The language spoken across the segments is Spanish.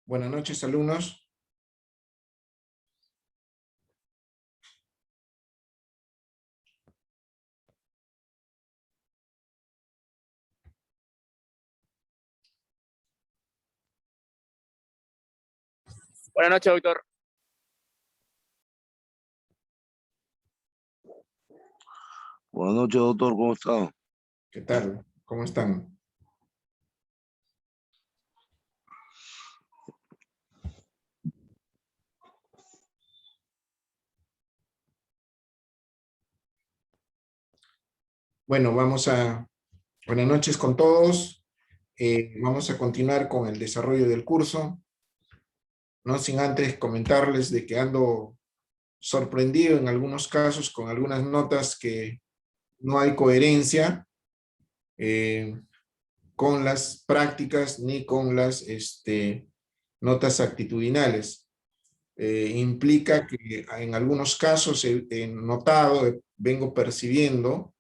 Buenas noches, alumnos. Buenas noches, doctor. Buenas noches, doctor, ¿cómo está? ¿Qué tal? ¿Cómo están? Bueno, buenas noches con todos. Vamos a continuar con el desarrollo del curso. No sin antes comentarles de que ando sorprendido en algunos casos con algunas notas que no hay coherencia con las prácticas ni con las notas actitudinales. Implica que en algunos casos he notado, vengo percibiendo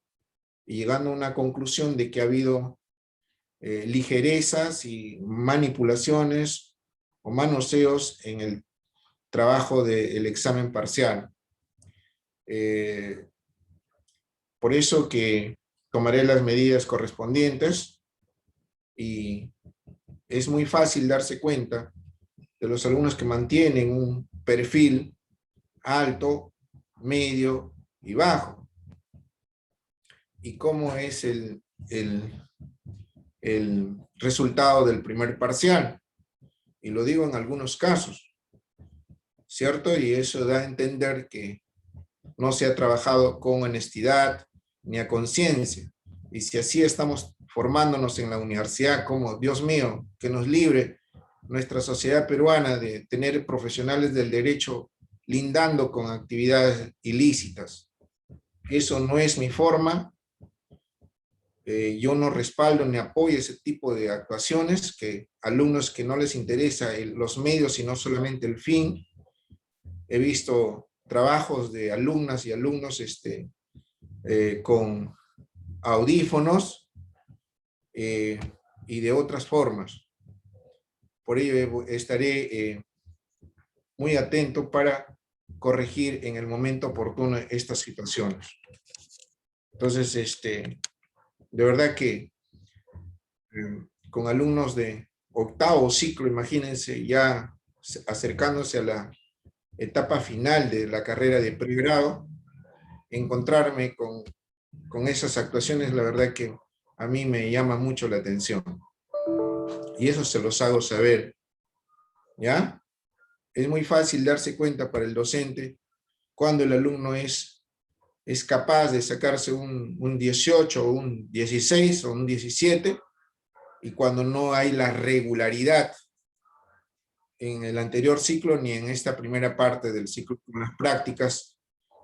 y llegando a una conclusión de que ha habido ligerezas y manipulaciones o manoseos en el trabajo del examen parcial. Por eso que tomaré las medidas correspondientes y es muy fácil darse cuenta de los alumnos que mantienen un perfil alto, medio y bajo. Y cómo es el resultado del primer parcial. Y lo digo en algunos casos, ¿cierto? Y eso da a entender que no se ha trabajado con honestidad ni a conciencia. Y si así estamos formándonos en la universidad, como Dios mío, que nos libre nuestra sociedad peruana de tener profesionales del derecho lindando con actividades ilícitas. Eso no es mi forma. Yo no respaldo ni apoyo ese tipo de actuaciones, que alumnos que no les interesa los medios, sino solamente el fin. He visto trabajos de alumnas y alumnos con audífonos y de otras formas. Por ello estaré muy atento para corregir en el momento oportuno estas situaciones. Entonces, de verdad que con alumnos de octavo ciclo, imagínense, ya acercándose a la etapa final de la carrera de pregrado, encontrarme con esas actuaciones, la verdad que a mí me llama mucho la atención. Y eso se los hago saber, ¿ya? Es muy fácil darse cuenta para el docente cuando el alumno es capaz de sacarse un 18 o un 16 o un 17 y cuando no hay la regularidad en el anterior ciclo ni en esta primera parte del ciclo con las prácticas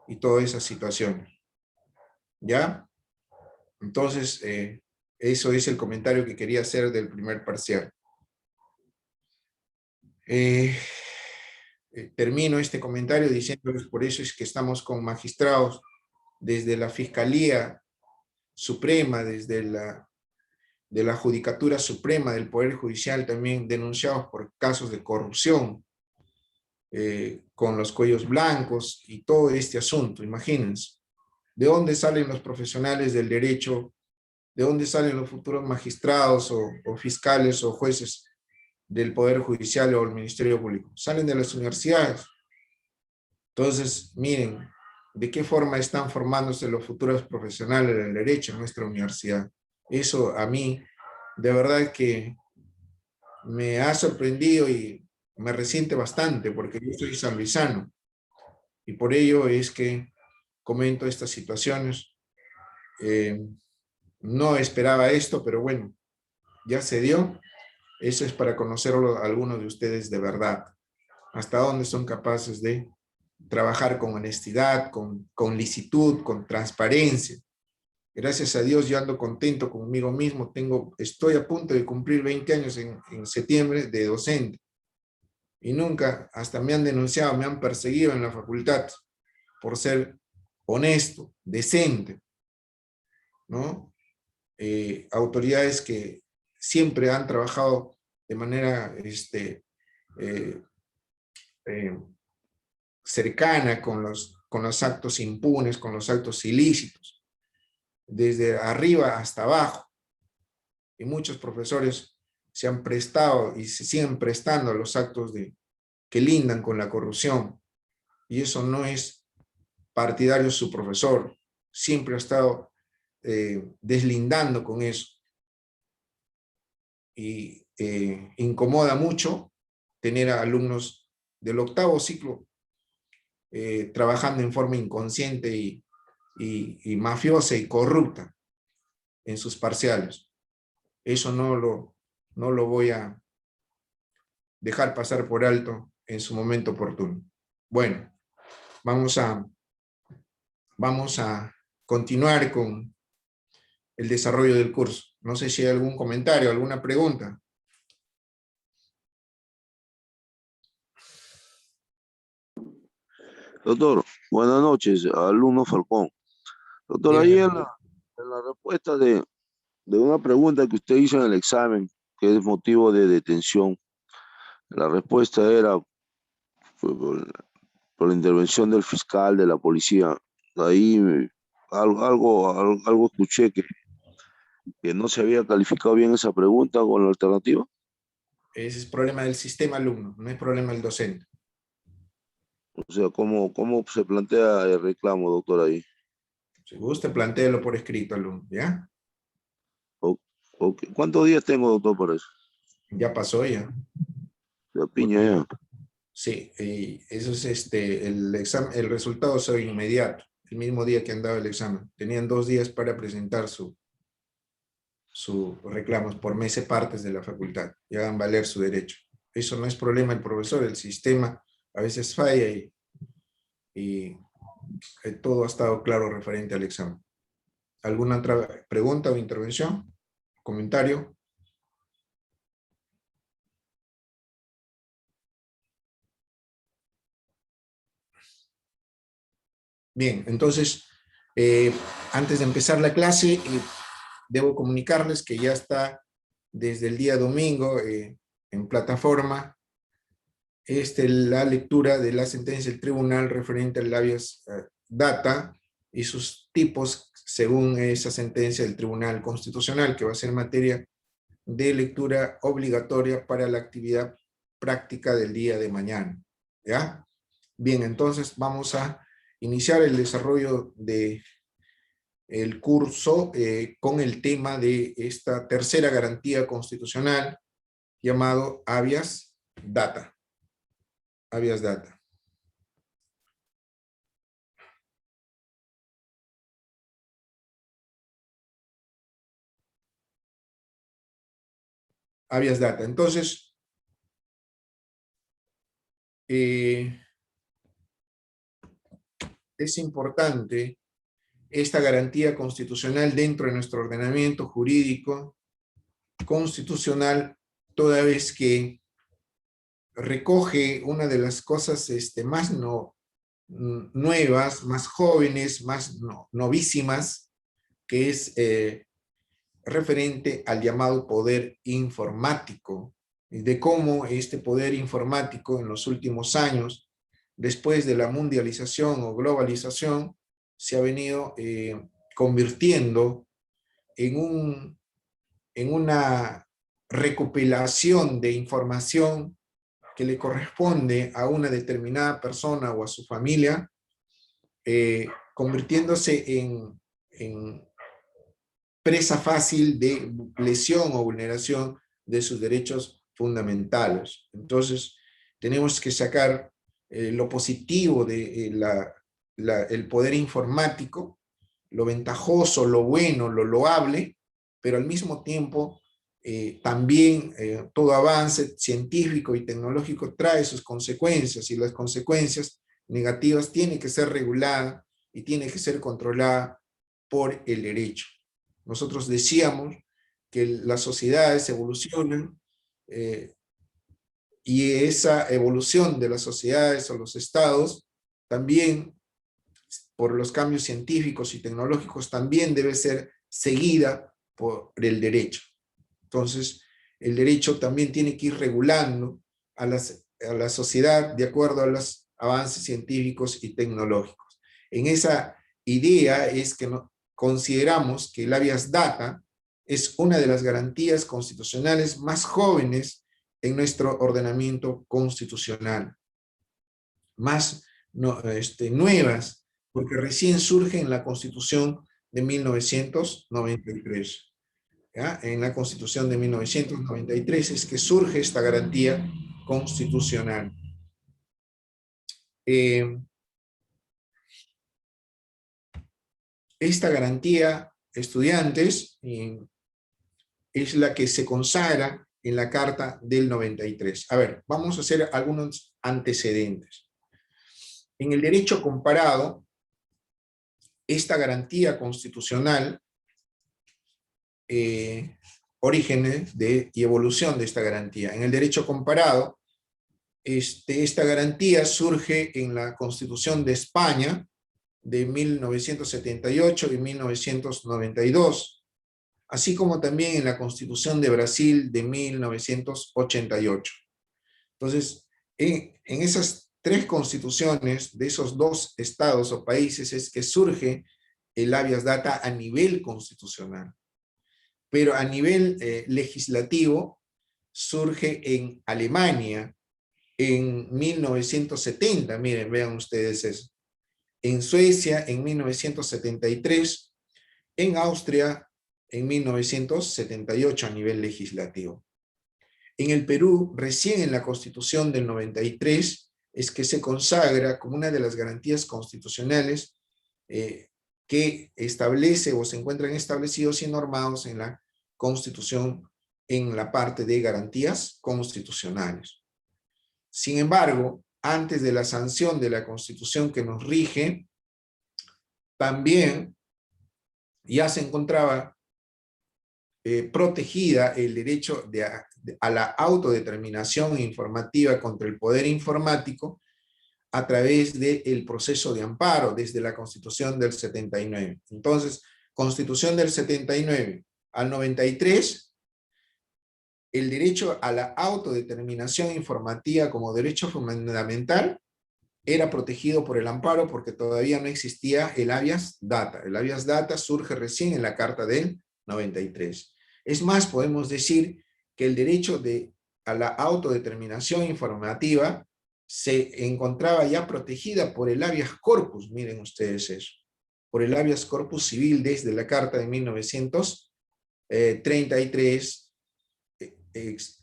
y todas esas situaciones. ¿Ya? Entonces, eso es el comentario que quería hacer del primer parcial. Termino este comentario diciéndoles, por eso es que estamos con magistrados desde la Fiscalía Suprema, desde de la Judicatura Suprema del Poder Judicial, también denunciados por casos de corrupción, con los cuellos blancos y todo este asunto, imagínense. ¿De dónde salen los profesionales del derecho? ¿De dónde salen los futuros magistrados o fiscales o jueces del Poder Judicial o el Ministerio Público? Salen de las universidades. Entonces, miren, ¿de qué forma están formándose los futuros profesionales del derecho en nuestra universidad? Eso a mí, de verdad que me ha sorprendido y me resiente bastante, porque yo soy sanluisano, y por ello es que comento estas situaciones. No esperaba esto, pero bueno, ya se dio. Eso es para conocerlo a algunos de ustedes de verdad, hasta dónde son capaces de trabajar con honestidad, con licitud, con transparencia. Gracias a Dios yo ando contento conmigo mismo, estoy a punto de cumplir 20 años en septiembre de docente. Y nunca, hasta me han denunciado, me han perseguido en la facultad por ser honesto, decente, ¿no? Autoridades que siempre han trabajado de manera cercana con los actos impunes, con los actos ilícitos, desde arriba hasta abajo. Y muchos profesores se han prestado y se siguen prestando a los actos que lindan con la corrupción. Y eso no es partidario su profesor. Siempre ha estado deslindando con eso. Y incomoda mucho tener a alumnos del octavo ciclo trabajando en forma inconsciente y mafiosa y corrupta en sus parciales. Eso no lo voy a dejar pasar por alto en su momento oportuno. Bueno, vamos a continuar con el desarrollo del curso. No sé si hay algún comentario, alguna pregunta. Doctor, buenas noches, alumno Falcón. Doctor, ahí Dígame. en la respuesta de una pregunta que usted hizo en el examen, que es motivo de detención, la respuesta era por la intervención del fiscal, de la policía. Ahí algo escuché que no se había calificado bien esa pregunta con la alternativa. Ese es problema del sistema alumno, no es problema del docente. O sea, ¿cómo se plantea el reclamo, doctor, ahí? Si gusta, plantéelo por escrito, alumno, ¿ya? ¿Cuántos días tengo, doctor, para eso? Ya pasó ya. La piña ya. Sí, y eso es el examen, el resultado es inmediato, el mismo día que han dado el examen. Tenían 2 días para presentar sus reclamos por meses partes de la facultad y hagan valer su derecho. Eso no es problema del profesor, el sistema a veces falla y todo ha estado claro referente al examen. ¿Alguna otra pregunta o intervención? ¿Comentario? Bien, entonces, antes de empezar la clase, debo comunicarles que ya está desde el día domingo en plataforma la lectura de la sentencia del tribunal referente al habeas data y sus tipos según esa sentencia del Tribunal Constitucional, que va a ser materia de lectura obligatoria para la actividad práctica del día de mañana. ¿Ya? Bien, entonces vamos a iniciar el desarrollo de el curso con el tema de esta tercera garantía constitucional llamado habeas data. Habeas data. Habeas data. Entonces, es importante esta garantía constitucional dentro de nuestro ordenamiento jurídico constitucional, toda vez que recoge una de las cosas más nuevas, más jóvenes, más novísimas, que es referente al llamado poder informático, y de cómo este poder informático en los últimos años, después de la mundialización o globalización, se ha venido convirtiendo en una recopilación de información que le corresponde a una determinada persona o a su familia, convirtiéndose en presa fácil de lesión o vulneración de sus derechos fundamentales. Entonces, tenemos que sacar lo positivo de el poder informático, lo ventajoso, lo bueno, lo loable, pero al mismo tiempo también todo avance científico y tecnológico trae sus consecuencias, y las consecuencias negativas tienen que ser reguladas y tienen que ser controladas por el derecho. Nosotros decíamos que las sociedades evolucionan y esa evolución de las sociedades o los estados también, por los cambios científicos y tecnológicos, también debe ser seguida por el derecho. Entonces, el derecho también tiene que ir regulando a la sociedad de acuerdo a los avances científicos y tecnológicos. En esa idea es que consideramos que el habeas data es una de las garantías constitucionales más jóvenes en nuestro ordenamiento constitucional, más nuevas, porque recién surge en la Constitución de 1993. ¿Ya? En la Constitución de 1993 es que surge esta garantía constitucional. Esta garantía, estudiantes, es la que se consagra en la Carta del 93. A ver, vamos a hacer algunos antecedentes. En el derecho comparado, esta garantía constitucional, orígenes y evolución de esta garantía. En el derecho comparado, esta garantía surge en la Constitución de España de 1978 y 1992, así como también en la Constitución de Brasil de 1988. Entonces, en esas tres constituciones de esos dos estados o países es que surge el habeas data a nivel constitucional. Pero a nivel legislativo surge en Alemania en 1970, miren, vean ustedes eso. En Suecia en 1973, en Austria en 1978 a nivel legislativo. En el Perú, recién en la Constitución del 93, es que se consagra como una de las garantías constitucionales que establece o se encuentran establecidos y normados en la Constitución en la parte de garantías constitucionales. Sin embargo, antes de la sanción de la Constitución que nos rige, también ya se encontraba protegida el derecho a la autodeterminación informativa contra el poder informático a través del proceso de amparo desde la Constitución del 79. Entonces, Constitución del 79 al 93, el derecho a la autodeterminación informativa como derecho fundamental era protegido por el amparo porque todavía no existía el habeas data. El habeas data surge recién en la Carta del 93. Es más, podemos decir que el derecho a la autodeterminación informativa se encontraba ya protegida por el habeas corpus, miren ustedes eso, por el habeas corpus civil desde la Carta de 1933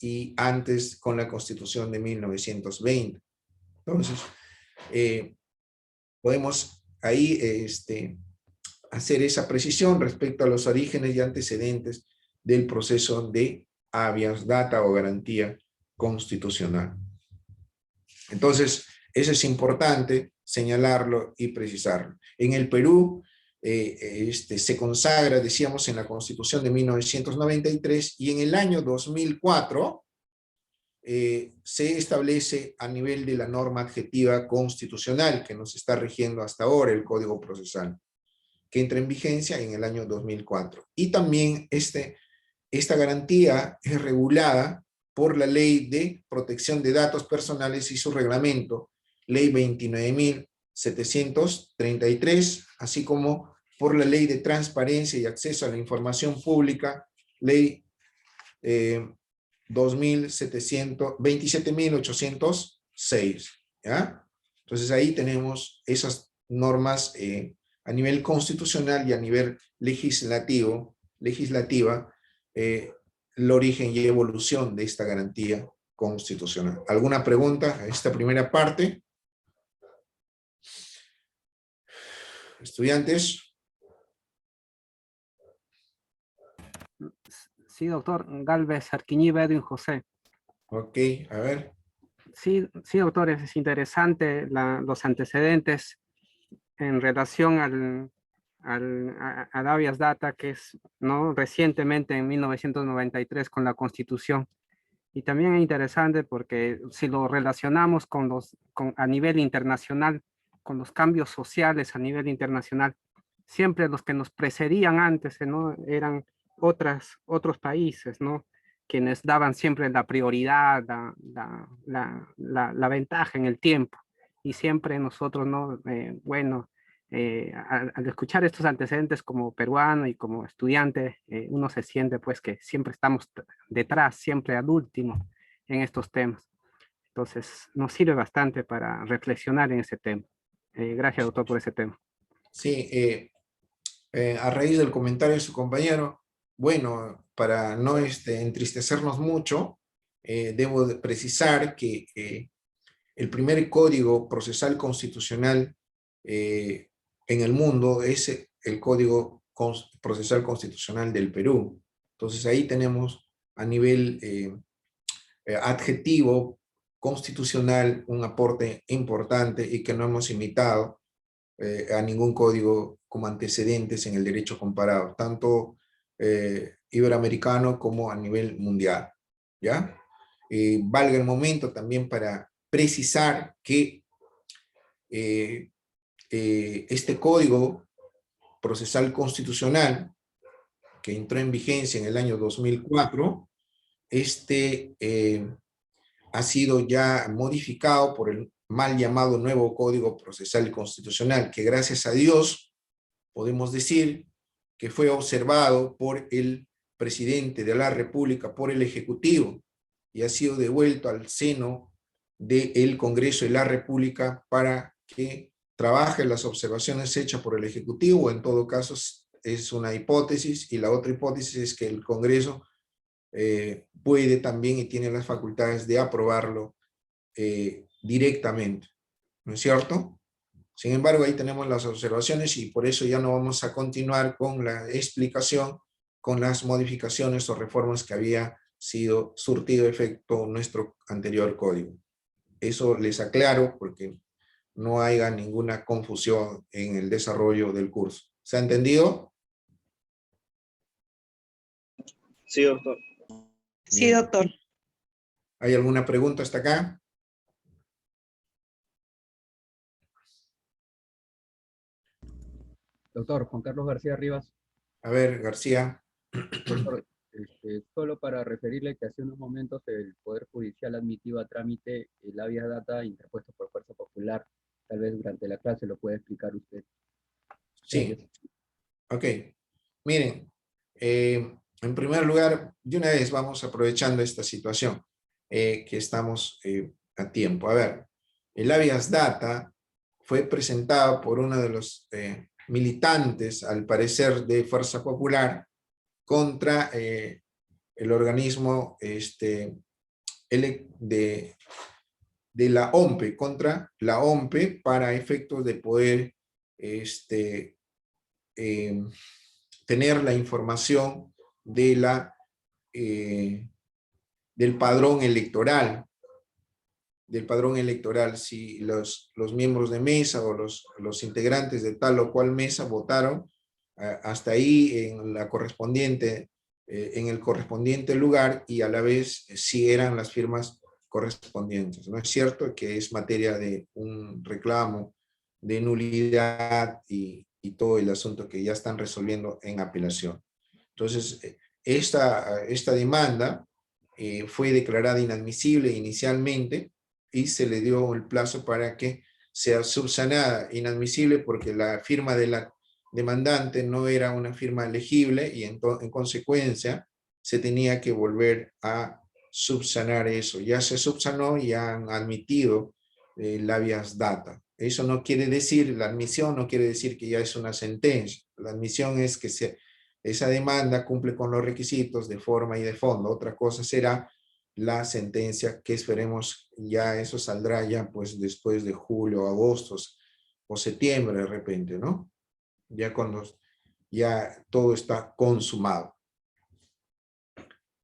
y antes con la Constitución de 1920. Entonces, podemos ahí hacer esa precisión respecto a los orígenes y antecedentes del proceso de habeas data o garantía constitucional. Entonces, eso es importante señalarlo y precisarlo. En el Perú se consagra, decíamos, en la Constitución de 1993 y en el año 2004 se establece a nivel de la norma adjetiva constitucional que nos está rigiendo hasta ahora el Código Procesal, que entra en vigencia en el año 2004. Y también esta garantía es regulada por la Ley de Protección de Datos Personales y su reglamento, Ley 29.733, así como por la Ley de Transparencia y Acceso a la Información Pública, Ley 27.806, ¿ya? Entonces ahí tenemos esas normas a nivel constitucional y a nivel legislativa, el origen y evolución de esta garantía constitucional. ¿Alguna pregunta a esta primera parte? ¿Estudiantes? Sí, doctor. Galvez, Arquiñiba, Edwin José. Ok, a ver. Sí, sí, doctor, es interesante los antecedentes en relación al habeas data, que es, ¿no?, recientemente en 1993 con la Constitución. Y también es interesante porque si lo relacionamos a nivel internacional, con los cambios sociales a nivel internacional, siempre los que nos precedían antes, ¿no?, eran otros países, ¿no?, quienes daban siempre la prioridad, la ventaja en el tiempo. Y siempre nosotros, ¿no? Al escuchar estos antecedentes como peruano y como estudiante, uno se siente pues que siempre estamos detrás, siempre al último en estos temas. Entonces nos sirve bastante para reflexionar en ese tema. Gracias, doctor, por ese tema. Sí, a raíz del comentario de su compañero, bueno, para no entristecernos mucho, debo de precisar que el primer código procesal constitucional en el mundo es el Código Procesal Constitucional del Perú. Entonces ahí tenemos a nivel adjetivo constitucional un aporte importante y que no hemos imitado a ningún código como antecedentes en el derecho comparado, tanto iberoamericano como a nivel mundial, ¿ya? Valga el momento también para precisar que este código procesal constitucional que entró en vigencia en el año 2004, ha sido ya modificado por el mal llamado nuevo Código Procesal Constitucional, que gracias a Dios podemos decir que fue observado por el presidente de la República, por el Ejecutivo, y ha sido devuelto al seno del Congreso de la República para que trabaje las observaciones hechas por el Ejecutivo, o en todo caso es una hipótesis, y la otra hipótesis es que el Congreso puede también y tiene las facultades de aprobarlo directamente, ¿no es cierto? Sin embargo, ahí tenemos las observaciones y por eso ya no vamos a continuar con la explicación con las modificaciones o reformas que había sido surtido efecto nuestro anterior código. Eso les aclaro porque no haya ninguna confusión en el desarrollo del curso. ¿Se ha entendido? Sí, doctor. Sí, Bien. doctor. ¿Hay alguna pregunta hasta acá? Doctor, Juan Carlos García Rivas. A ver, García. Doctor, solo para referirle que hace unos momentos el Poder Judicial admitió a trámite el habeas data interpuesto por Fuerza Popular. Tal vez durante la clase lo pueda explicar usted. Sí. Gracias. Ok. Miren, en primer lugar, de una vez vamos aprovechando esta situación que estamos a tiempo. A ver, el habeas data fue presentado por uno de los militantes, al parecer de Fuerza Popular, contra el organismo de la OMPE, contra la OMPE, para efectos de poder tener la información de del padrón electoral. Si los miembros de mesa o los integrantes de tal o cual mesa votaron hasta ahí en la correspondiente, en el correspondiente lugar, y a la vez si eran las firmas correspondientes. ¿No es cierto que es materia de un reclamo de nulidad y todo el asunto que ya están resolviendo en apelación? Entonces, esta demanda fue declarada inadmisible inicialmente y se le dio el plazo para que sea subsanada. Inadmisible porque la firma de la demandante no era una firma elegible y en consecuencia se tenía que volver a subsanar eso. Ya se subsanó y han admitido el habeas data. Eso no quiere decir, la admisión no quiere decir que ya es una sentencia. La admisión es que esa demanda cumple con los requisitos de forma y de fondo. Otra cosa será la sentencia, que esperemos ya eso saldrá ya pues después de julio, agosto o septiembre de repente, ¿no? Ya cuando ya todo está consumado.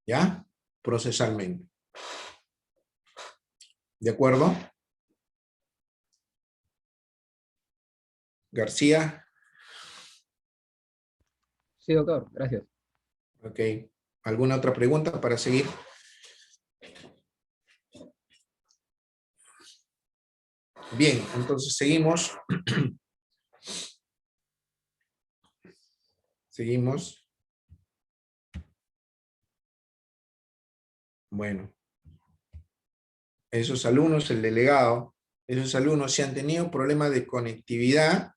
¿Ya? Procesalmente. ¿De acuerdo? García. Sí, doctor, gracias. Ok. ¿Alguna otra pregunta para seguir? Bien, entonces seguimos. Seguimos. Bueno. Esos alumnos, el delegado, esos alumnos, si han tenido problemas de conectividad,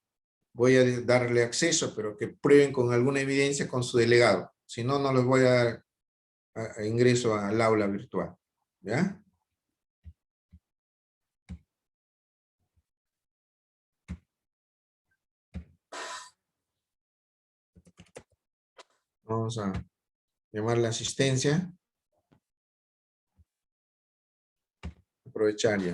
voy a darle acceso, pero que prueben con alguna evidencia con su delegado. Si no, no les voy a dar ingreso al aula virtual. ¿Ya? Vamos a llamar la asistencia. Aprovechar ya.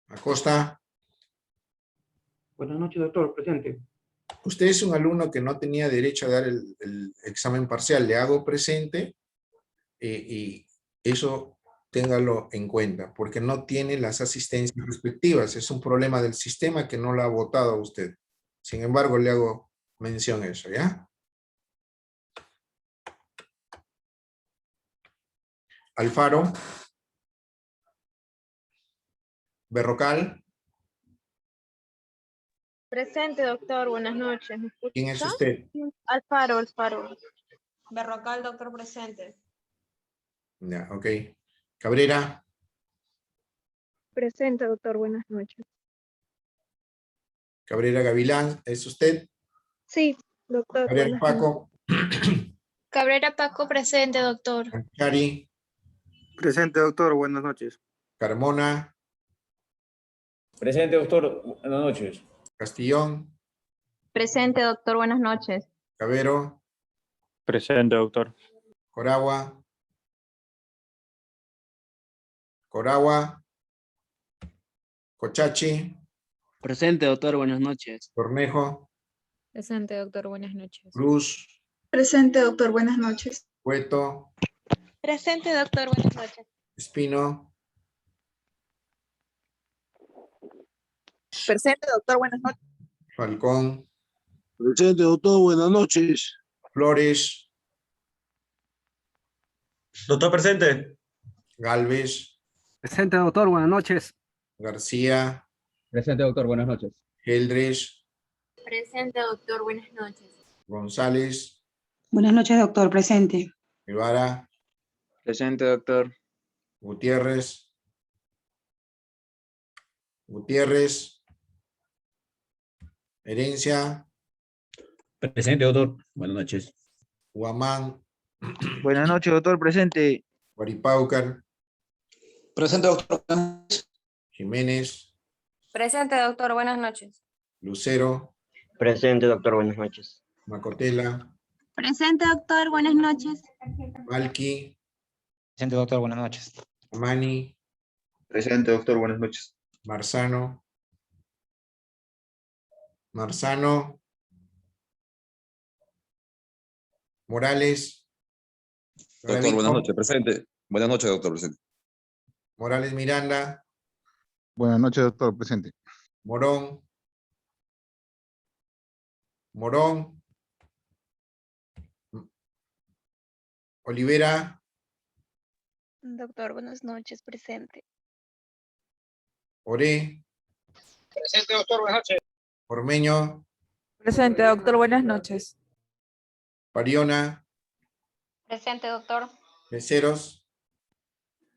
Acosta. Buenas noches, doctor. Presente. Usted es un alumno que no tenía derecho a dar el examen parcial. Le hago presente y eso téngalo en cuenta, porque no tiene las asistencias respectivas. Es un problema del sistema que no lo ha votado a usted. Sin embargo, le hago mención a eso, ¿ya? Alfaro. Berrocal. Presente, doctor. Buenas noches. ¿Me escucha? ¿Quién es usted? Alfaro. Berrocal, doctor, presente. Ya, ok. Cabrera. Presente, doctor. Buenas noches. Cabrera Gavilán, ¿es usted? Sí, doctor. Cabrera Paco. Cabrera Paco, presente, doctor. Cari. Presente, doctor. Buenas noches. Carmona. Presente, doctor. Buenas noches. Castillón. Presente, doctor. Buenas noches. Cabero. Presente, doctor. Coragua. Coragua. Cochachi. Presente, doctor. Buenas noches. Cornejo. Presente, doctor. Buenas noches. Cruz. Presente, doctor. Buenas noches. Cueto. Presente, doctor. Buenas noches. Espino. Presente, doctor. Buenas noches. Falcón. Presente, doctor. Buenas noches. Flores. Doctor, presente. Galvez. Presente, doctor. Buenas noches. García. Presente, doctor, buenas noches. Geldres. Presente, doctor. Buenas noches. González. Buenas noches, doctor. Presente. Guevara, Presente, doctor. Gutiérrez, Gutiérrez, Herencia, Presente, doctor. Buenas noches. Guamán, Buenas noches, doctor. Presente. Guaripaucar, Presente, doctor. Jiménez, Presente, doctor. Buenas noches. Lucero, Presente, doctor. Buenas noches. Macotela, Presente, doctor. Buenas noches. Malqui, Presente, doctor. Buenas noches. Amani, Presente, doctor. Buenas noches. Marzano, Marzano, Morales, Doctor, buenas noches. Presente. Buenas noches, doctor. Presente. Morales Miranda, Buenas noches, doctor. Presente. Morón, Morón, Olivera, Doctor, buenas noches. Presente. Oré, Presente, doctor. Buenas noches. Ormeño, Presente, doctor. Buenas noches. Pariona, Presente, doctor. Beceros,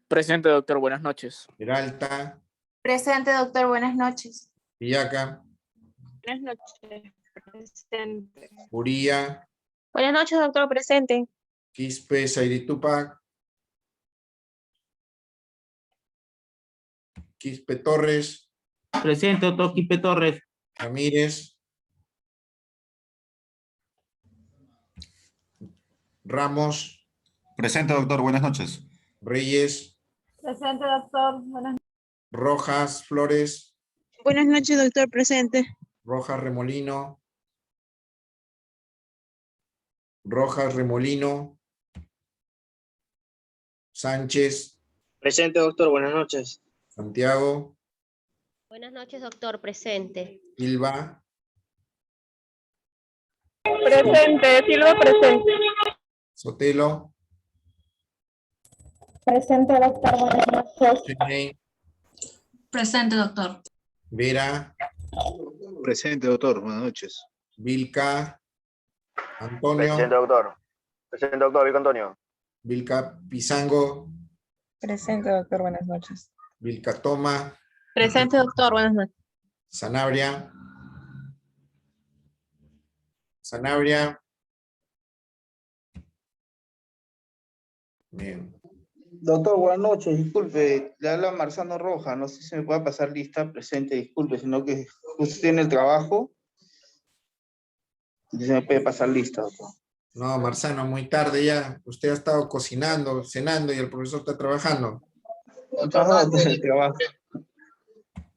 Presente, doctor. Buenas noches. Peralta, Presente, doctor. Buenas noches. Villaca, Buenas noches. Presente. Uría, Buenas noches, doctor. Presente. Quispe, Sairitupac, Quispe Torres, Presente, doctor. Quispe Torres. Ramírez, Ramos, Presente, doctor. Buenas noches. Reyes, Presente, doctor. Rojas, Flores, Buenas noches, doctor. Presente. Rojas, Remolino, Rojas, Remolino, Sánchez, Presente, doctor. Buenas noches. Santiago, Buenas noches, doctor. Presente. Silva, Presente. Silva, presente. Sotelo, Presente, doctor. Buenas noches. Cheney, Presente, doctor. Vera, Presente, doctor. Buenas noches. Vilca, Antonio, doctor. Presente, doctor. Vico Antonio. Vilca Pizango, Presente, doctor. Buenas noches. Vilca Toma, Presente, doctor. Buenas noches. Sanabria, Sanabria. Bien. Doctor, buenas noches. Disculpe, le habla Marzano Roja. No sé si me puede pasar lista presente. Disculpe, sino que usted tiene el trabajo. Y se me puede pasar lista, doctor. No, Marzano, muy tarde ya. Usted ha estado cocinando, cenando y el profesor está trabajando. No, el trabajo.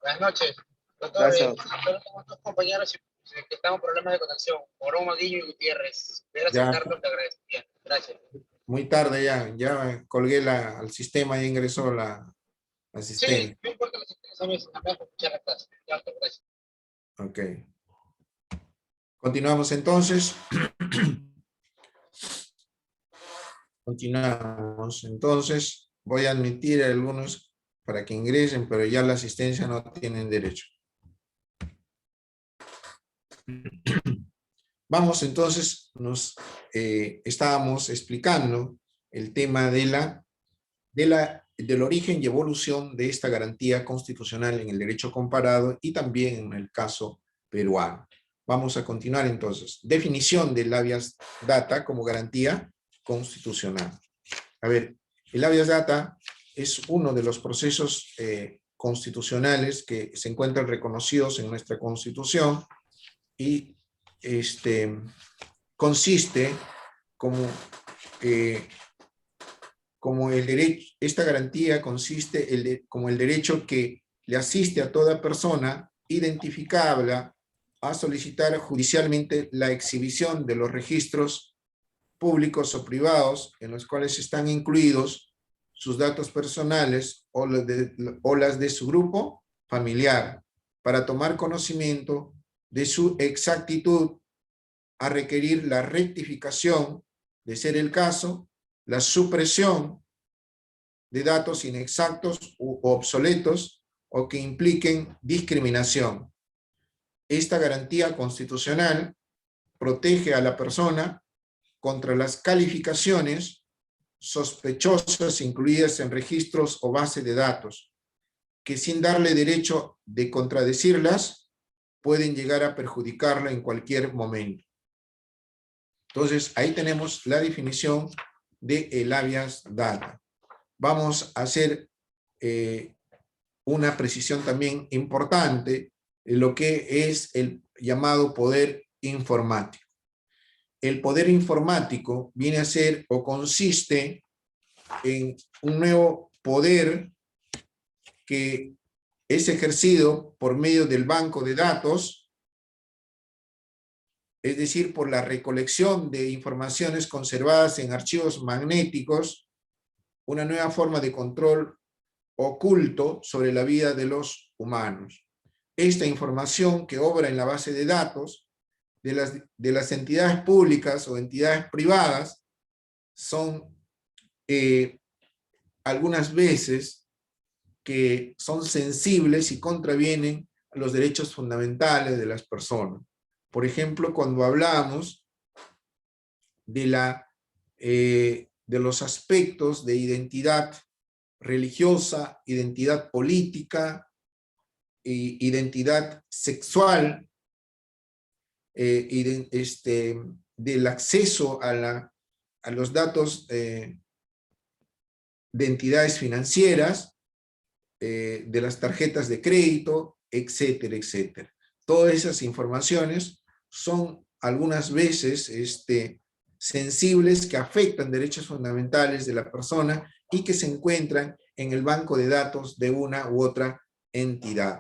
Buenas noches. Doctor, Gracias. solo tengo dos compañeros que están con problemas de conexión. Morón, Maguillo y Gutiérrez. Ver Ya. aceptarlo, te agradecería. Gracias. Muy tarde ya. Ya colgué al sistema y ingresó la asistente. Sí, no importa las instituciones, nada más escuchar la clase. Ya, doctor, gracias. Ok. Continuamos entonces. Continuamos. Entonces, voy a admitir a algunos para que ingresen, pero ya la asistencia no tienen derecho. Vamos entonces, estábamos explicando el tema del origen y evolución de esta garantía constitucional en el derecho comparado y también en el caso peruano. Vamos a continuar entonces. Definición del habeas data como garantía constitucional. A ver, el habeas data es uno de los procesos constitucionales que se encuentran reconocidos en nuestra Constitución y consiste como el derecho, esta garantía consiste como el derecho que le asiste a toda persona identificable a solicitar judicialmente la exhibición de los registros públicos o privados en los cuales están incluidos sus datos personales o las de su grupo familiar para tomar conocimiento de su exactitud, a requerir la rectificación, de ser el caso, la supresión de datos inexactos u obsoletos o que impliquen discriminación. Esta garantía constitucional protege a la persona contra las calificaciones sospechosas incluidas en registros o bases de datos, que sin darle derecho de contradecirlas, pueden llegar a perjudicarla en cualquier momento. Entonces, ahí tenemos la definición de el habeas data. Vamos a hacer una precisión también importante de lo que es el llamado poder informático. El poder informático viene a ser o consiste en un nuevo poder que es ejercido por medio del banco de datos, es decir, por la recolección de informaciones conservadas en archivos magnéticos, una nueva forma de control oculto sobre la vida de los humanos. Esta información que obra en la base de datos de las entidades públicas o entidades privadas son algunas veces que son sensibles y contravienen a los derechos fundamentales de las personas. Por ejemplo, cuando hablamos de los aspectos de identidad religiosa, identidad política, identidad sexual, del acceso a los datos de entidades financieras, de las tarjetas de crédito, etcétera, etcétera. Todas esas informaciones son algunas veces sensibles, que afectan derechos fundamentales de la persona y que se encuentran en el banco de datos de una u otra entidad.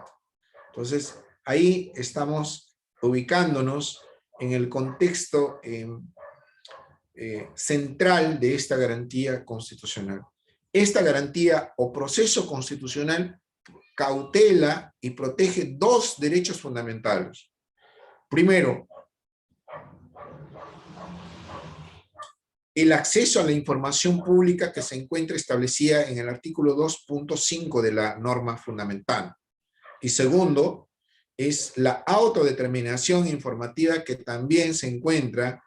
Entonces, ahí estamos ubicándonos en el contexto central de esta garantía constitucional. Esta garantía o proceso constitucional cautela y protege dos derechos fundamentales. Primero, el acceso a la información pública que se encuentra establecida en el artículo 2.5 de la norma fundamental. Y segundo, es la autodeterminación informativa que también se encuentra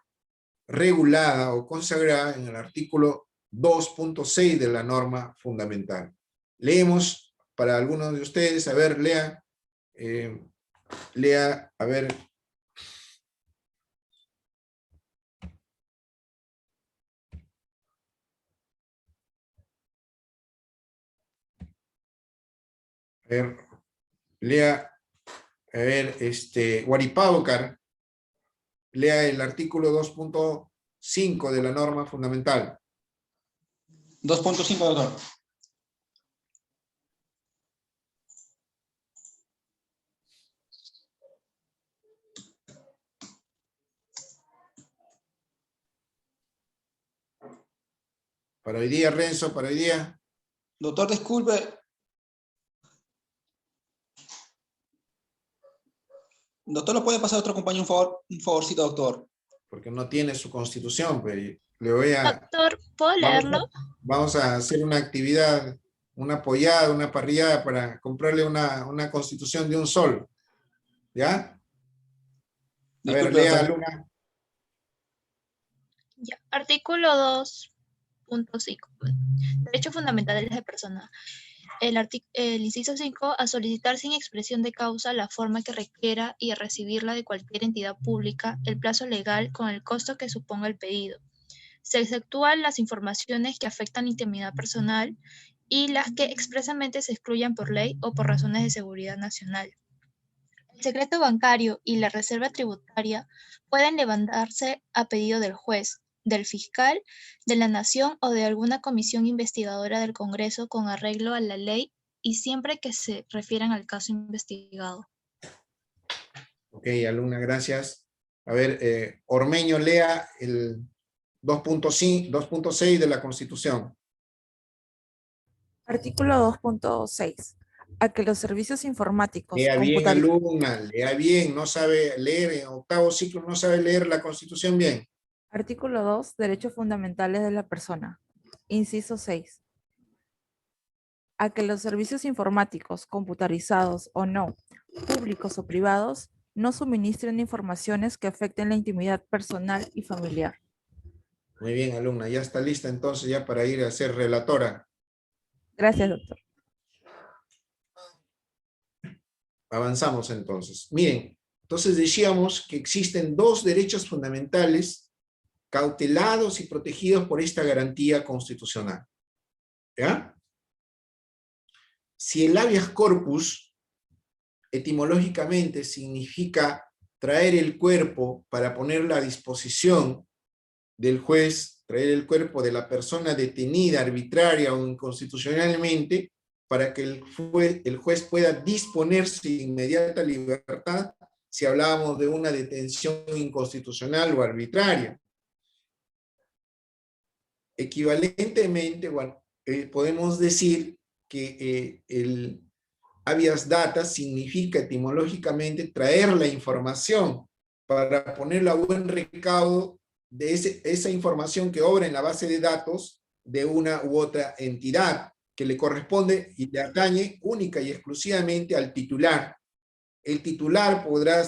regulada o consagrada en el artículo 2.6 de la norma fundamental. Leemos para algunos de ustedes, a ver, lea, a ver. Lea, a ver, Huaripáucar, lea el artículo 2.5 de la norma fundamental. 2.5, doctor. Para hoy día, Renzo, para hoy día. Doctor, disculpe. Doctor, ¿lo puede pasar a otro compañero un favorcito, doctor? Porque no tiene su constitución, pues le voy a... Doctor, ¿puedo leerlo? Vamos a hacer una actividad, una apoyada, una parrillada para comprarle una constitución de un sol. ¿Ya? A ver, lea, Luna. Ya. Artículo 2.5. Derechos fundamentales de la persona. El inciso 5, a solicitar sin expresión de causa la forma que requiera y a recibirla de cualquier entidad pública, el plazo legal con el costo que suponga el pedido. Se exceptúan las informaciones que afectan la intimidad personal y las que expresamente se excluyan por ley o por razones de seguridad nacional. El secreto bancario y la reserva tributaria pueden levantarse a pedido del juez, del fiscal, de la nación o de alguna comisión investigadora del Congreso con arreglo a la ley y siempre que se refieran al caso investigado. Ok, alumna, gracias. A ver, Ormeño, lea el 2.6 de la Constitución. Artículo 2.6. A que los servicios informáticos... Lea bien, alumna, lea bien. No sabe leer, en octavo ciclo no sabe leer la Constitución bien. Artículo 2. Derechos fundamentales de la persona. Inciso 6. A que los servicios informáticos, computarizados o no, públicos o privados, no suministren informaciones que afecten la intimidad personal y familiar. Muy bien, alumna. Ya está lista entonces ya para ir a ser relatora. Gracias, doctor. Avanzamos entonces. Miren, entonces decíamos que existen dos derechos fundamentales cautelados y protegidos por esta garantía constitucional. ¿Ya? Si el habeas corpus etimológicamente significa traer el cuerpo para ponerlo a disposición del juez, traer el cuerpo de la persona detenida arbitraria o inconstitucionalmente, para que el juez pueda disponerse de inmediata libertad, si hablábamos de una detención inconstitucional o arbitraria. Equivalentemente, bueno, podemos decir que el habeas data significa etimológicamente traer la información para ponerla a buen recaudo de esa información que obra en la base de datos de una u otra entidad, que le corresponde y le atañe única y exclusivamente al titular. El titular podrá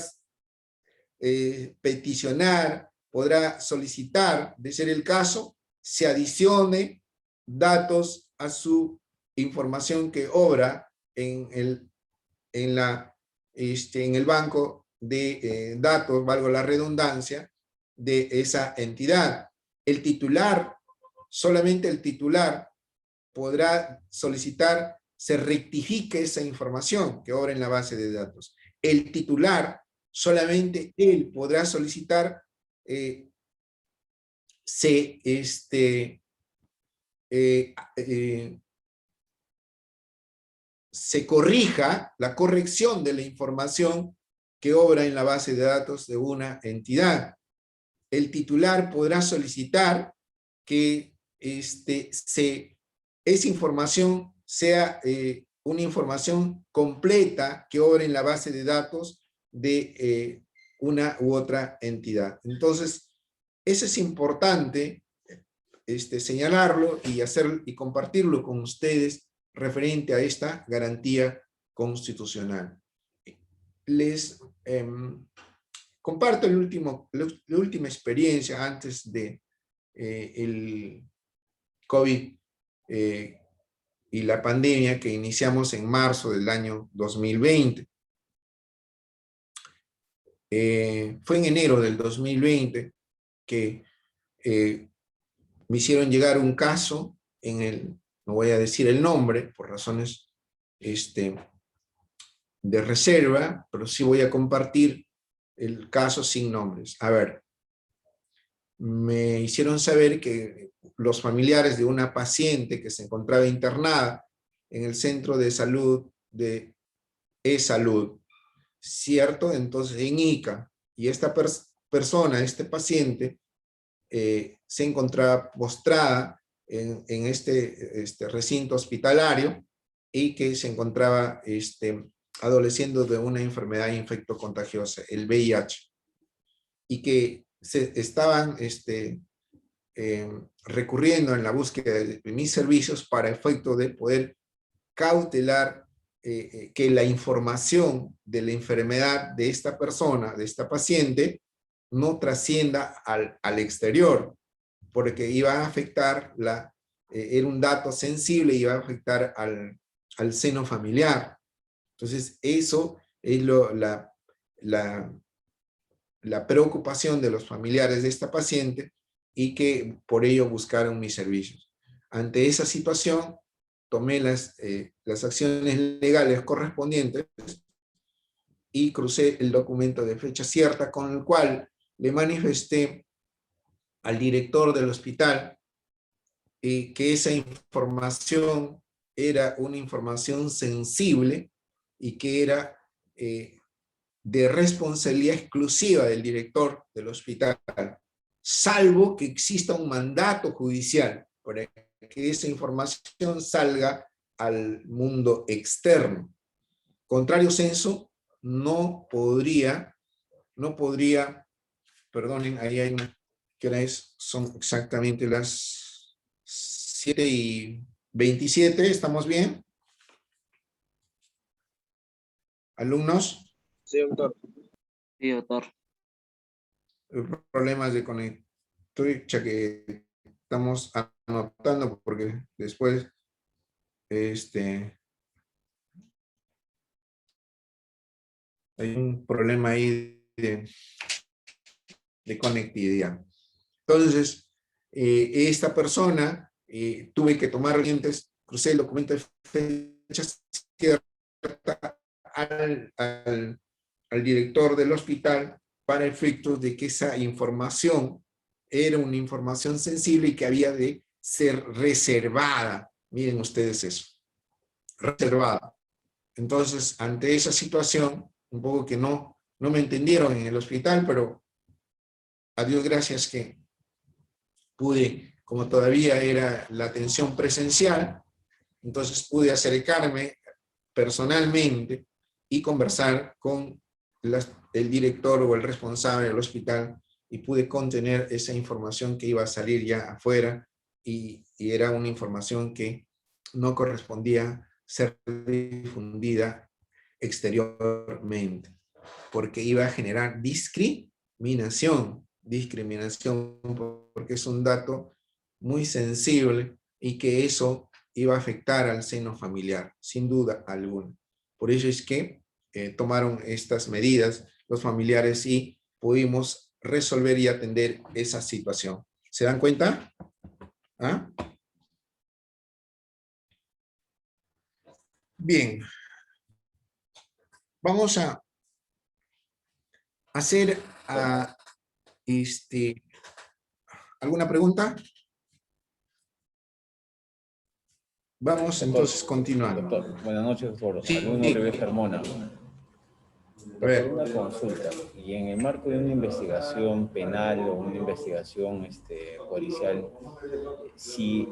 peticionar, podrá solicitar, de ser el caso, se adicione datos a su información que obra en el banco de datos, valga la redundancia, de esa entidad. El titular, solamente el titular podrá solicitar se rectifique esa información que obra en la base de datos. El titular, solamente él podrá solicitar se corrija la corrección de la información que obra en la base de datos de una entidad. El titular podrá solicitar que esa información sea una información completa que obra en la base de datos de una u otra entidad. Entonces, eso es importante señalarlo y compartirlo con ustedes referente a esta garantía constitucional. Les comparto la última experiencia antes de el COVID y la pandemia que iniciamos en marzo del año 2020. Fue en enero del 2020 que me hicieron llegar un caso no voy a decir el nombre por razones de reserva, pero sí voy a compartir el caso sin nombres. A ver, me hicieron saber que los familiares de una paciente que se encontraba internada en el centro de salud de E-Salud, ¿cierto? Entonces en Ica, y esta persona, este paciente, se encontraba postrada en este recinto hospitalario y que se encontraba adoleciendo de una enfermedad infectocontagiosa, el VIH, y que se estaban recurriendo en la búsqueda de mis servicios para efecto de poder cautelar que la información de la enfermedad de esta persona, de esta paciente, no trascienda al exterior, porque iba a afectar, era un dato sensible, iba a afectar al seno familiar. Entonces, eso es la preocupación de los familiares de esta paciente y que por ello buscaron mis servicios. Ante esa situación, tomé las acciones legales correspondientes y crucé el documento de fecha cierta con el cual le manifesté al director del hospital que esa información era una información sensible y que era de responsabilidad exclusiva del director del hospital, salvo que exista un mandato judicial para que esa información salga al mundo externo. Contrario censo, no podría, perdonen, ahí hay una, ¿qué hora es? Son exactamente las 7:27, ¿estamos bien? ¿Alumnos? Sí, doctor. Sí, doctor. Problemas de conectar. Estoy estamos anotando porque después hay un problema ahí de conectividad. Entonces, esta persona, tuve que tomar dientes, crucé el documento de fecha cierta al director del hospital para efectos de que esa información era una información sensible y que había de ser reservada. Miren ustedes eso, reservada. Entonces, ante esa situación, un poco que no me entendieron en el hospital, pero a Dios gracias que pude, como todavía era la atención presencial, entonces pude acercarme personalmente y conversar con el director o el responsable del hospital y pude contener esa información que iba a salir ya afuera y era una información que no correspondía ser difundida exteriormente, porque iba a generar discriminación, porque es un dato muy sensible y que eso iba a afectar al seno familiar, sin duda alguna. Por eso es que tomaron estas medidas los familiares y pudimos resolver y atender esa situación. ¿Se dan cuenta? ¿Ah? Bien. Vamos a hacer ¿alguna pregunta? Vamos entonces continuando. Doctor, buenas noches, doctor. Sí, Alumno sí. Rivera Carmona. Doctor, una consulta. Y en el marco de una investigación penal o una investigación policial, si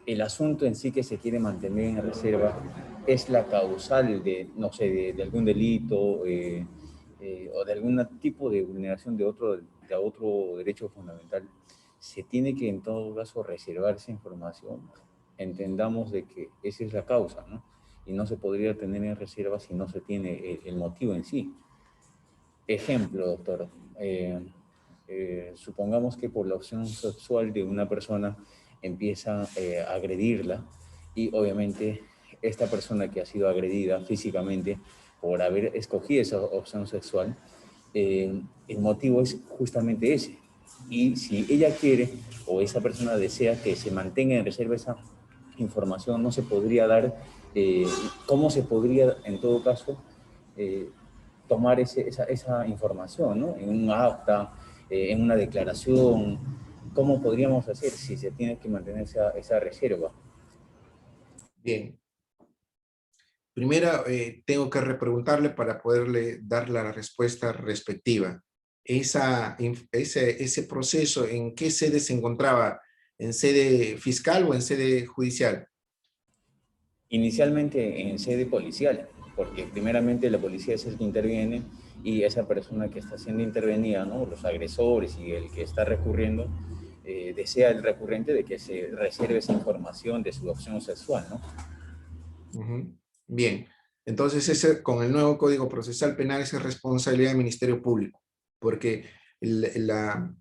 el asunto en sí que se quiere mantener en reserva es la causal de, no sé, de algún delito o de algún tipo de vulneración de otro derecho fundamental, se tiene que en todo caso reservar esa información. Entendamos de que esa es la causa, ¿no? Y no se podría tener en reserva si no se tiene el motivo en sí. Ejemplo, doctor, supongamos que por la opción sexual de una persona empieza a agredirla y obviamente esta persona que ha sido agredida físicamente por haber escogido esa opción sexual, el motivo es justamente ese. Y si ella quiere o esa persona desea que se mantenga en reserva esa información, no se podría dar, ¿cómo se podría en todo caso tomar esa información, ¿no? En un acta, en una declaración? ¿Cómo podríamos hacer si se tiene que mantener esa reserva? Bien. Primero, tengo que repreguntarle para poderle dar la respuesta respectiva. Ese proceso, ¿en qué sede se encontraba? ¿En sede fiscal o en sede judicial? Inicialmente en sede policial, porque primeramente la policía es el que interviene y esa persona que está siendo intervenida, ¿no? Los agresores y el que está recurriendo, desea el recurrente de que se reserve esa información de su opción sexual, ¿no? Bien, entonces con el nuevo Código Procesal Penal es responsabilidad del Ministerio Público, porque la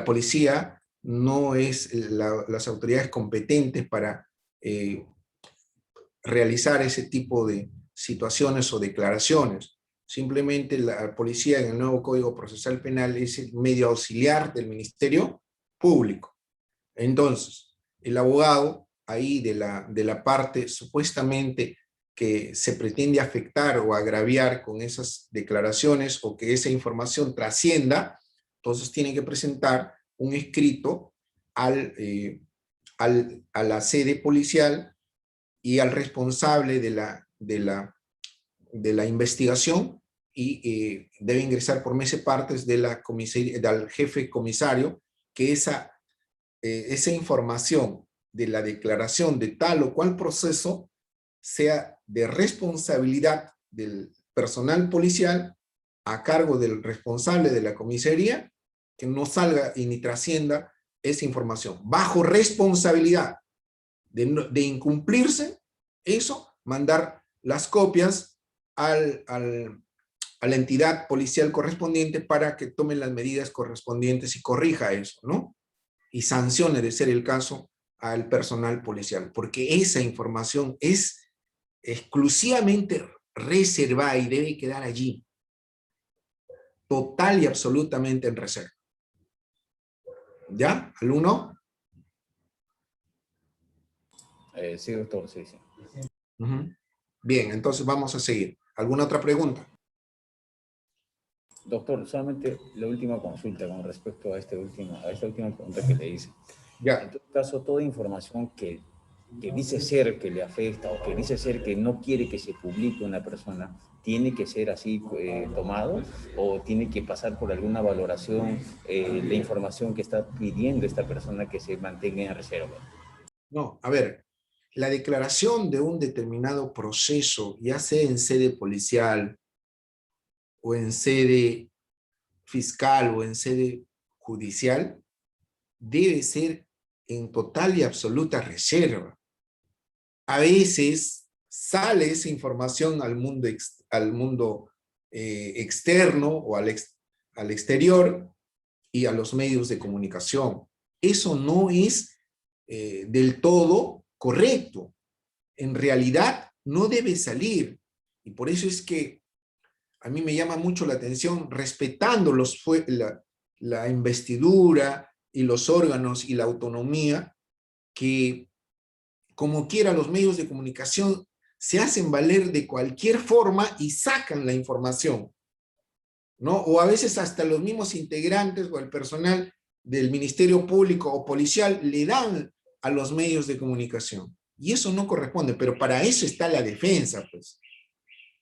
policía no es las autoridades competentes para realizar ese tipo de situaciones o declaraciones. Simplemente la policía en el nuevo Código Procesal Penal es el medio auxiliar del Ministerio Público. Entonces, el abogado ahí de la parte supuestamente que se pretende afectar o agraviar con esas declaraciones o que esa información trascienda, entonces tiene que presentar un escrito a la sede policial y al responsable de la investigación y debe ingresar por mes y partes de la comisaría, del jefe comisario, que esa información de la declaración de tal o cual proceso sea de responsabilidad del personal policial a cargo del responsable de la comisaría, que no salga y ni trascienda esa información. Bajo responsabilidad de incumplirse eso, mandar las copias a la entidad policial correspondiente para que tomen las medidas correspondientes y corrija eso, ¿no? y sancione, de ser el caso, al personal policial, porque esa información es exclusivamente reservada y debe quedar allí, total y absolutamente en reserva. ¿Ya? ¿Alumno? Sí, doctor, sí. Bien, entonces vamos a seguir. ¿Alguna otra pregunta? Doctor, solamente la última consulta con respecto a esta última pregunta que le hice. Ya. En todo caso, toda información que dice ser que le afecta o que dice ser que no quiere que se publique una persona, ¿tiene que ser así tomado o tiene que pasar por alguna valoración la información que está pidiendo esta persona que se mantenga en reserva? No, a ver, la declaración de un determinado proceso, ya sea en sede policial o en sede fiscal o en sede judicial, debe ser en total y absoluta reserva. A veces sale esa información al mundo, externo o al exterior y a los medios de comunicación. Eso no es del todo correcto. En realidad no debe salir. Y por eso es que a mí me llama mucho la atención, respetando la investidura y los órganos y la autonomía, que como quiera los medios de comunicación se hacen valer de cualquier forma y sacan la información, ¿no? O a veces hasta los mismos integrantes o el personal del Ministerio Público o policial le dan a los medios de comunicación. Y eso no corresponde, pero para eso está la defensa, pues,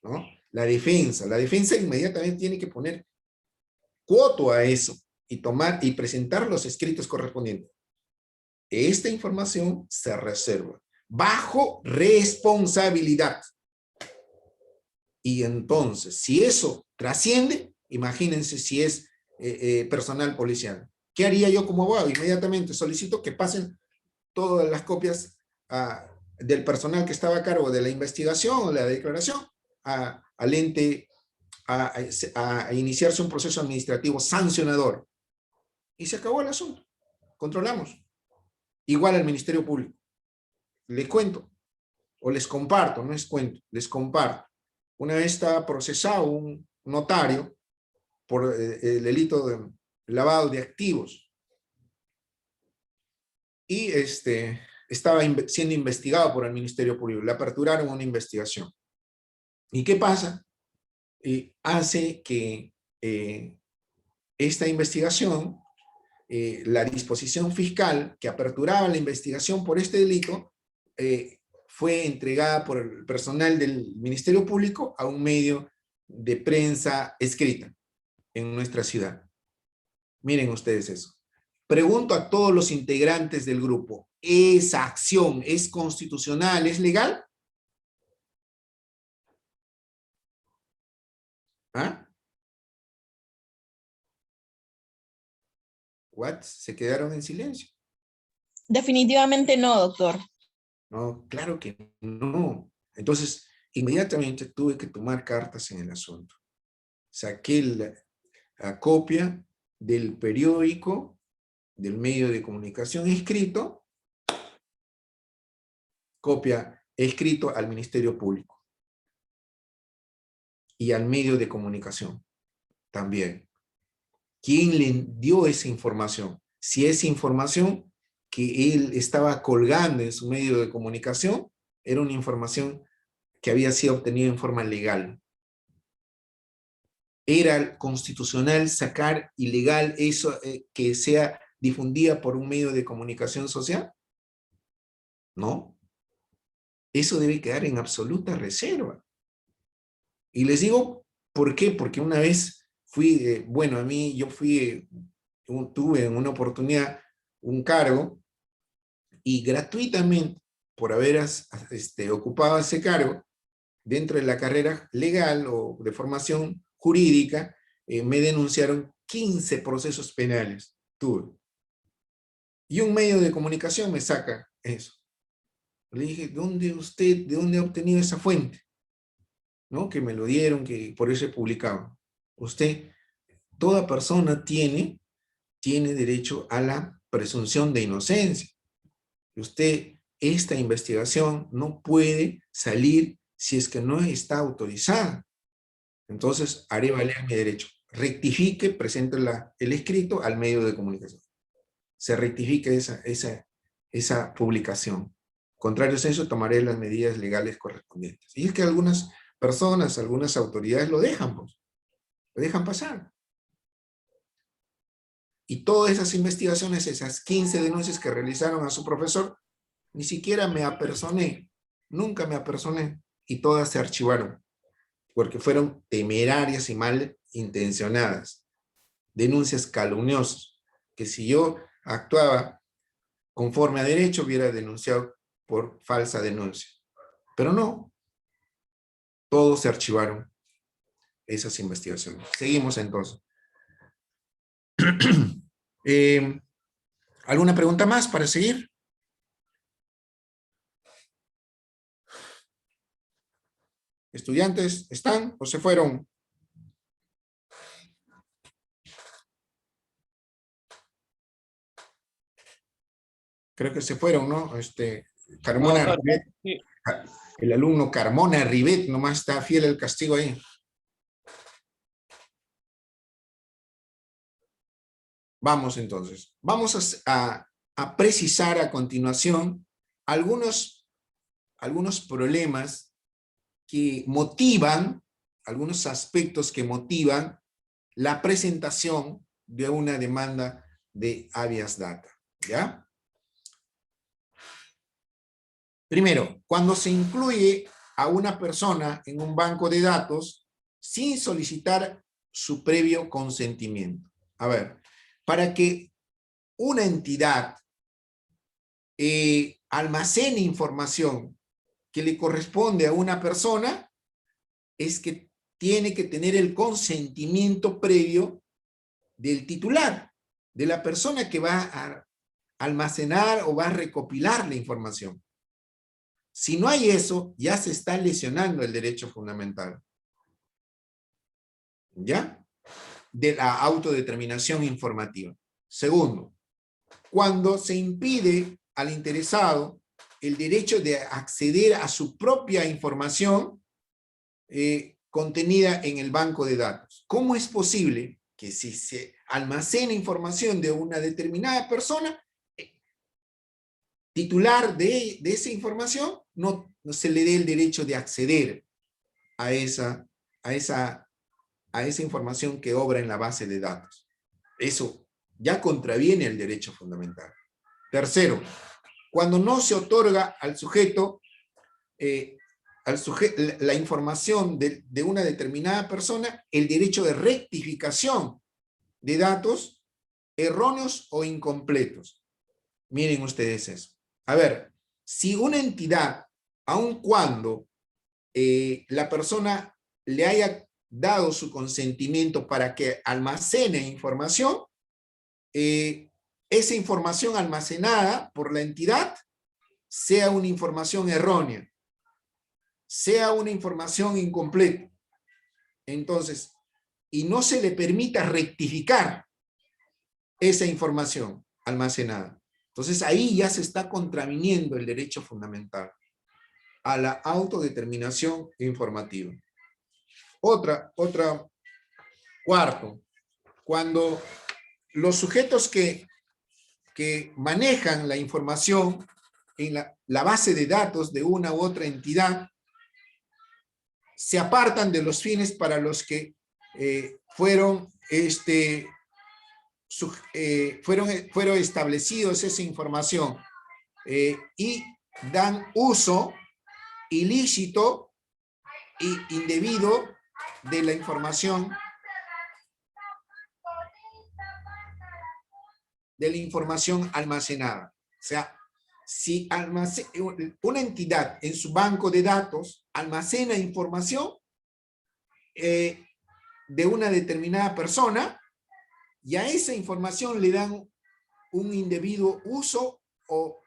¿no? La defensa inmediatamente tiene que poner coto a eso y tomar y presentar los escritos correspondientes. Esta información se reserva bajo responsabilidad. Y entonces, si eso trasciende, imagínense si es personal policial. ¿Qué haría yo como abogado? Inmediatamente solicito que pasen todas las copias del personal que estaba a cargo de la investigación o la declaración al ente a iniciarse un proceso administrativo sancionador. Y se acabó el asunto. Controlamos. Igual al Ministerio Público. Les cuento, o les comparto, no es cuento, les comparto. Una vez estaba procesado un notario por el delito de lavado de activos. Y estaba siendo investigado por el Ministerio Público. Le aperturaron una investigación. ¿Y qué pasa? Hace que esta investigación, la disposición fiscal que aperturaba la investigación por este delito, fue entregada por el personal del Ministerio Público a un medio de prensa escrita en nuestra ciudad. Miren ustedes eso. Pregunto a todos los integrantes del grupo, ¿esa acción es constitucional, es legal? ¿Ah? ¿What? ¿Se quedaron en silencio? Definitivamente no, doctor. No, claro que no. Entonces, inmediatamente tuve que tomar cartas en el asunto. Saqué la copia del periódico, del medio de comunicación escrito, copia escrito al Ministerio Público y al medio de comunicación también. ¿Quién le dio esa información? Si esa información que él estaba colgando en su medio de comunicación era una información que había sido obtenida en forma legal. ¿Era constitucional sacar ilegal eso que sea difundida por un medio de comunicación social? No. Eso debe quedar en absoluta reserva. Y les digo, ¿por qué? Porque una vez fui, tuve en una oportunidad un cargo y gratuitamente, por haber ocupado ese cargo, dentro de la carrera legal o de formación jurídica, me denunciaron 15 procesos penales. Tuve. Y un medio de comunicación me saca eso. Le dije, ¿de dónde ha obtenido esa fuente? ¿No? Que me lo dieron, que por eso he publicado. Toda persona tiene derecho a la presunción de inocencia. Usted, esta investigación no puede salir si es que no está autorizada. Entonces, haré valer mi derecho. Rectifique, presente el escrito al medio de comunicación. Se rectifique esa publicación. Contrario a eso, tomaré las medidas legales correspondientes. Y es que algunas personas, algunas autoridades lo dejan, pues. Lo dejan pasar. Y todas esas investigaciones, esas 15 denuncias que realizaron a su profesor, ni siquiera me apersoné. Nunca me apersoné. Y todas se archivaron. Porque fueron temerarias y mal intencionadas. Denuncias calumniosas. Que si yo actuaba conforme a derecho, hubiera denunciado por falsa denuncia. Pero no. Todos se archivaron esas investigaciones. Seguimos entonces. ¿Alguna pregunta más para seguir? ¿Estudiantes están o se fueron? Creo que se fueron, ¿no? Carmona No, Rivet, sí. el alumno Carmona Rivet, nomás está fiel al castigo ahí. Vamos entonces. Vamos a precisar a continuación algunos problemas que motivan, algunos aspectos que motivan la presentación de una demanda de habeas data. ¿Ya? Primero, cuando se incluye a una persona en un banco de datos sin solicitar su previo consentimiento. A ver, para que una entidad almacene información que le corresponde a una persona, es que tiene que tener el consentimiento previo del titular, de la persona que va a almacenar o va a recopilar la información. Si no hay eso, ya se está lesionando el derecho fundamental. ¿Ya? De la autodeterminación informativa. Segundo, cuando se impide al interesado el derecho de acceder a su propia información contenida en el banco de datos. ¿Cómo es posible que si se almacena información de una determinada persona, titular de esa información, no se le dé el derecho de acceder a esa información que obra en la base de datos? Eso ya contraviene el derecho fundamental. Tercero, cuando no se otorga al sujeto, la información de una determinada persona, el derecho de rectificación de datos erróneos o incompletos. Miren ustedes eso. A ver, si una entidad, aun cuando la persona le haya dado su consentimiento para que almacene información, esa información almacenada por la entidad sea una información errónea, sea una información incompleta. Entonces, y no se le permita rectificar esa información almacenada. Entonces, ahí ya se está contraviniendo el derecho fundamental a la autodeterminación informativa. Cuarto, cuando los sujetos que manejan la información en la base de datos de una u otra entidad se apartan de los fines para los que fueron establecidos esa información y dan uso ilícito e indebido de la información almacenada. O sea, si una entidad en su banco de datos almacena información de una determinada persona, y a esa información le dan un indebido uso o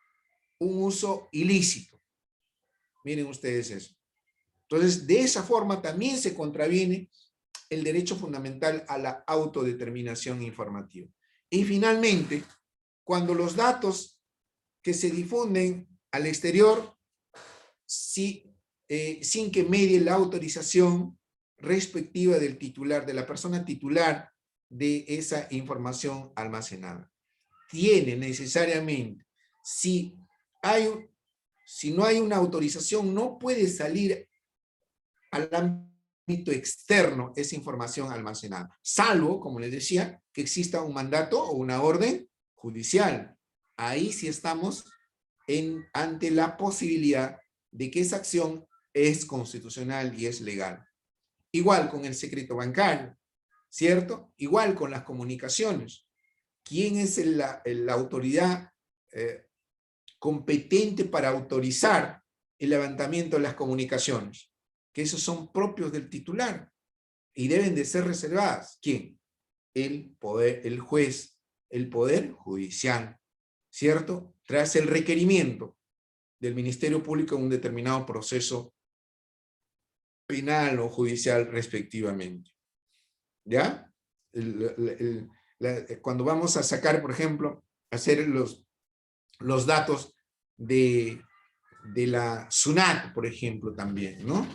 un uso ilícito. Miren ustedes eso. Entonces, de esa forma también se contraviene el derecho fundamental a la autodeterminación informativa. Y finalmente, cuando los datos que se difunden al exterior sin que medie la autorización respectiva del titular, de la persona titular de esa información almacenada. Tiene necesariamente, si no hay una autorización, no puede salir al ámbito externo esa información almacenada, salvo, como les decía, que exista un mandato o una orden judicial. Ahí sí estamos ante la posibilidad de que esa acción es constitucional y es legal. Igual con el secreto bancario, ¿cierto? Igual con las comunicaciones. ¿Quién es la autoridad competente para autorizar el levantamiento de las comunicaciones? Que esos son propios del titular y deben de ser reservadas. ¿Quién? El juez, el poder judicial, ¿cierto? Tras el requerimiento del Ministerio Público en un determinado proceso penal o judicial respectivamente. ¿Ya? Cuando vamos a sacar, por ejemplo, hacer los datos de la SUNAT, por ejemplo, también, ¿no?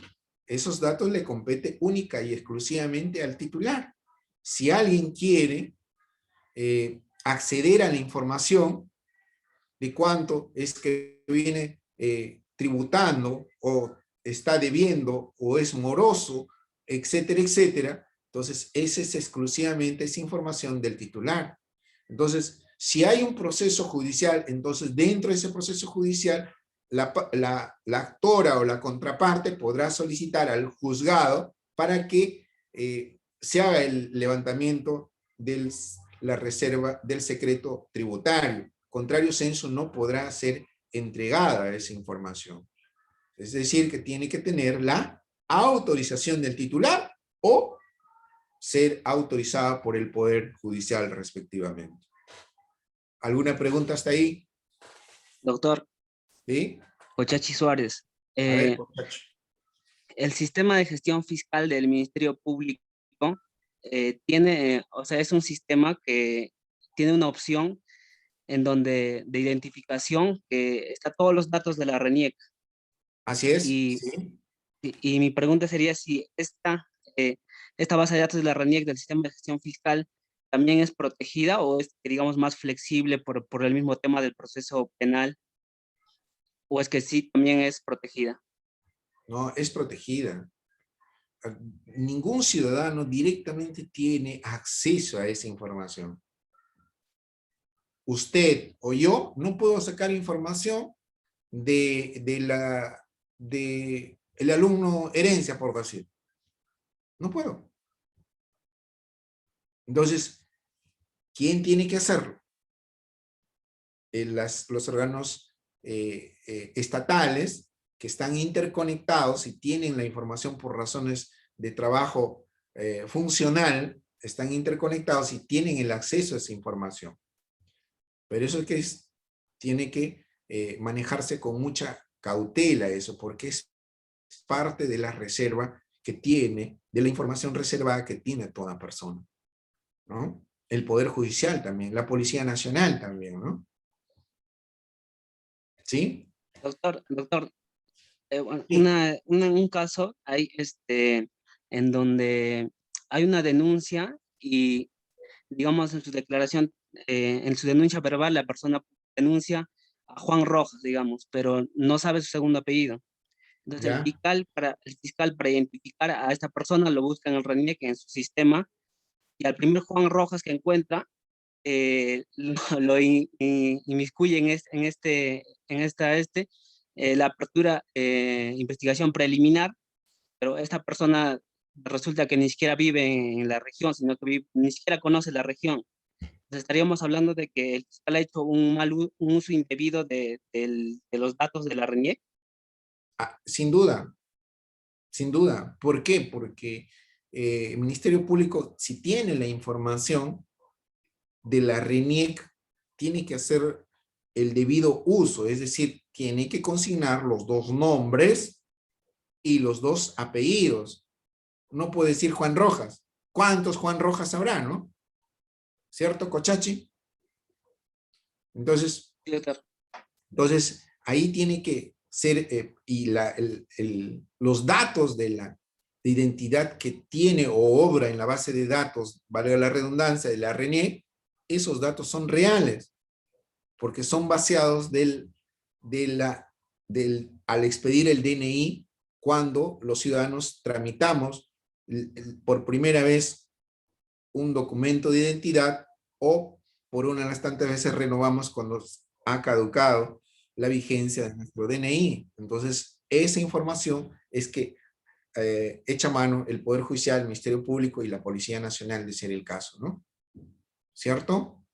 Esos datos le compete única y exclusivamente al titular. Si alguien quiere acceder a la información de cuánto es que viene tributando o está debiendo o es moroso, etcétera, etcétera, entonces esa es exclusivamente esa información del titular. Entonces, si hay un proceso judicial, entonces dentro de ese proceso judicial, la actora o la contraparte podrá solicitar al juzgado para que se haga el levantamiento de la reserva del secreto tributario. Contrario censo, no podrá ser entregada esa información. Es decir, que tiene que tener la autorización del titular o ser autorizada por el Poder Judicial respectivamente. ¿Alguna pregunta hasta ahí? Doctor. ¿Sí? Cochachi Suárez. A ver, Cochachi. El sistema de gestión fiscal del Ministerio Público tiene, o sea, es un sistema que tiene una opción en donde de identificación que está todos los datos de la RENIEC. Así es. Y, sí. y mi pregunta sería si esta base de datos de la RENIEC del sistema de gestión fiscal también es protegida o es, digamos, más flexible por el mismo tema del proceso penal, o es que sí también es protegida. No, es protegida. Ningún ciudadano directamente tiene acceso a esa información. Usted o yo no puedo sacar información del alumno herencia, por decir. No puedo. Entonces, ¿quién tiene que hacerlo? Los órganos estatales que están interconectados y tienen la información por razones de trabajo funcional, están interconectados y tienen el acceso a esa información. Pero eso es que tiene que manejarse con mucha cautela eso, porque es parte de la reserva que tiene, de la información reservada que tiene toda persona, ¿no? El Poder Judicial también, la Policía Nacional también, ¿no? ¿Sí? Doctor, bueno, Sí. un caso hay en donde hay una denuncia y, digamos, en su declaración, en su denuncia verbal, la persona denuncia a Juan Rojas, digamos, pero no sabe su segundo apellido. Entonces, ¿Ya? el fiscal para identificar a esta persona lo busca en el RENIEC, en su sistema, y al primer Juan Rojas que encuentra, lo inmiscuye la apertura investigación preliminar, pero esta persona resulta que ni siquiera vive en la región, sino que ni siquiera conoce la región. Entonces estaríamos hablando de que el fiscal ha hecho un uso indebido de los datos de la RENIEC. Sin duda, sin duda. ¿Por qué? Porque el Ministerio Público, si tiene la información de la RENIEC, tiene que hacer el debido uso, es decir, tiene que consignar los dos nombres y los dos apellidos. No puede decir Juan Rojas. ¿Cuántos Juan Rojas habrá, no? ¿Cierto, Cochachi? Entonces, ahí tiene que ser, los datos de identidad que tiene o obra en la base de datos, valga la redundancia, de la RENIEC, esos datos son reales, porque son baseados al expedir el DNI cuando los ciudadanos tramitamos por primera vez un documento de identidad o por una de las tantas veces renovamos cuando ha caducado la vigencia de nuestro DNI. Entonces, esa información es que echa mano el Poder Judicial, el Ministerio Público y la Policía Nacional, de ser el caso, ¿no? ¿Cierto?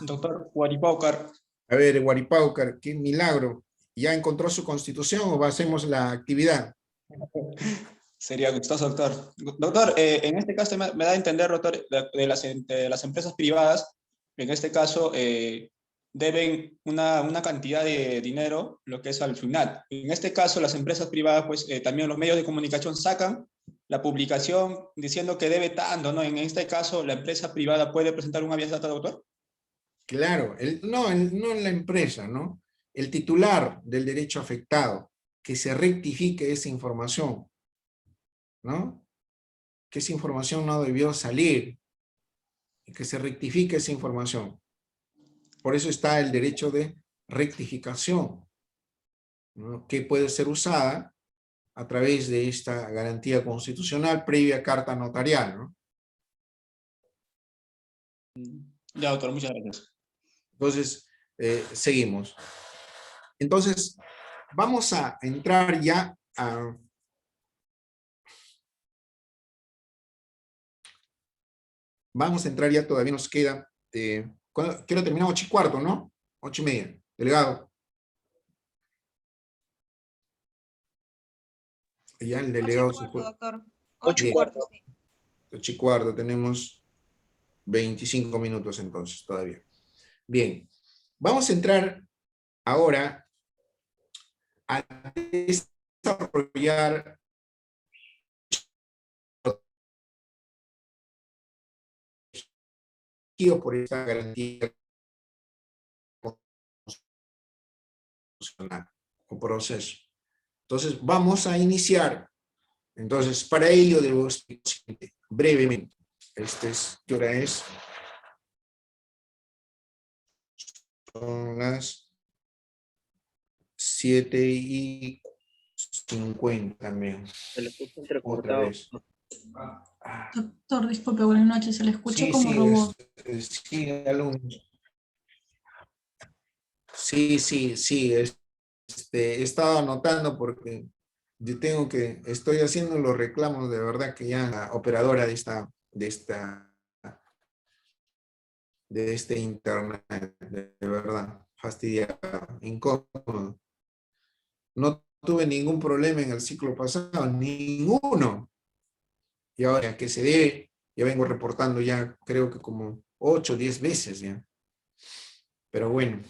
Doctor Huaripaucar. A ver, Huaripaucar, qué milagro. ¿Ya encontró su constitución o hacemos la actividad? Sería gustoso, doctor. Doctor, en este caso me da a entender, doctor, de las empresas privadas, en este caso deben una cantidad de dinero, lo que es al final. En este caso, las empresas privadas, pues también los medios de comunicación sacan la publicación diciendo que debe tanto, ¿no? En este caso, ¿la empresa privada puede presentar un habeas data, doctor? Claro, no en la empresa, ¿no? El titular del derecho afectado, que se rectifique esa información, ¿no? Que esa información no debió salir, y que se rectifique esa información. Por eso está el derecho de rectificación, ¿no? Que puede ser usada a través de esta garantía constitucional previa carta notarial, ¿no? Ya, doctor, muchas gracias. Entonces, seguimos. Entonces, vamos a entrar ya a... Vamos a entrar ya, todavía nos queda... quiero terminar 8:15, ¿no? 8:30. Delegado. Ya el delegado se fue. 8:15, sí. 8:15, tenemos 25 minutos entonces todavía. Bien, vamos a entrar ahora a desarrollar por esta garantía constitucional o proceso. Entonces, vamos a iniciar. Entonces, para ello debo explicar brevemente. ¿Qué hora es? Son las 7:50 también. Se le escucha Otra entrecortado. vez. Doctor, disculpe, buenas noches. Se le escucha como robot. Sí, alumnos. Sí. He estado anotando porque yo estoy haciendo los reclamos de verdad que ya la operadora de este internet, de verdad, fastidiada, incómodo. No tuve ningún problema en el ciclo pasado, ninguno. Y ahora que se debe, ya vengo reportando ya creo que como 8 o 10 veces ya. Pero bueno,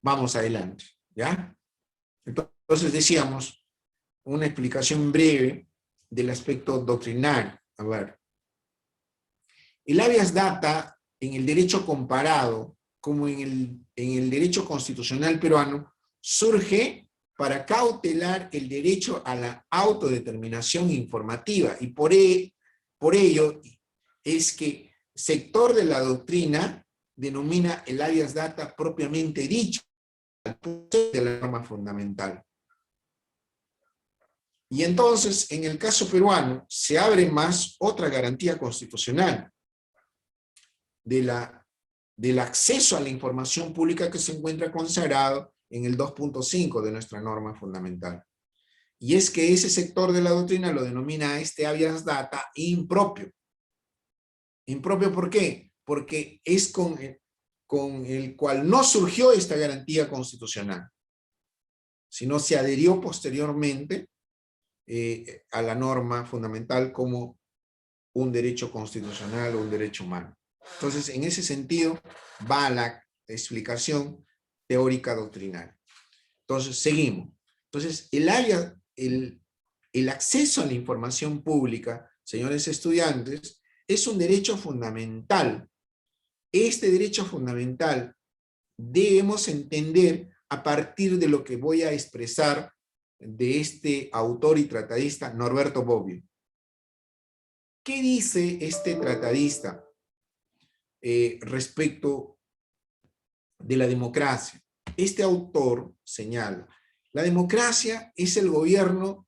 vamos adelante, ¿ya? Entonces decíamos, una explicación breve del aspecto doctrinario. A ver, el habeas data en el derecho comparado, como en el derecho constitucional peruano, surge para cautelar el derecho a la autodeterminación informativa. Y por ello es que sector de la doctrina denomina el habeas data propiamente dicho, de la norma fundamental. Y entonces, en el caso peruano, se abre más otra garantía constitucional del acceso a la información pública que se encuentra consagrado en el 2.5 de nuestra norma fundamental. Y es que ese sector de la doctrina lo denomina habeas data impropio. ¿Impropio por qué? Porque es con el cual no surgió esta garantía constitucional, sino se adherió posteriormente a la norma fundamental como un derecho constitucional o un derecho humano. Entonces, en ese sentido, va la explicación teórica doctrinal. Entonces, seguimos. Entonces, el acceso a la información pública, señores estudiantes, es un derecho fundamental. Este derecho fundamental debemos entender a partir de lo que voy a expresar de este autor y tratadista Norberto Bobbio. ¿Qué dice este tratadista respecto de la democracia? Este autor señala, la democracia es el gobierno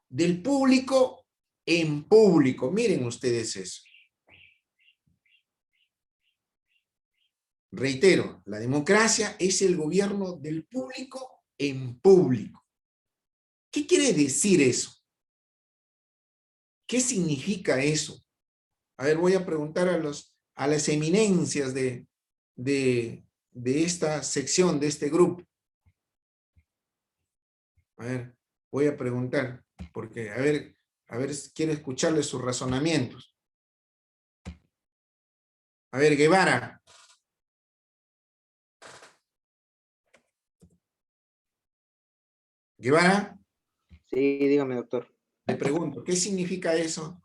del público en público. Miren ustedes eso. Reitero, la democracia es el gobierno del público en público. ¿Qué quiere decir eso? ¿Qué significa eso? A ver, voy a preguntar a las eminencias de esta sección, de este grupo. A ver, voy a preguntar, porque a ver, quiero escucharles sus razonamientos. A ver, Guevara. ¿Guevara? Sí, dígame, doctor. Le pregunto, ¿qué significa eso?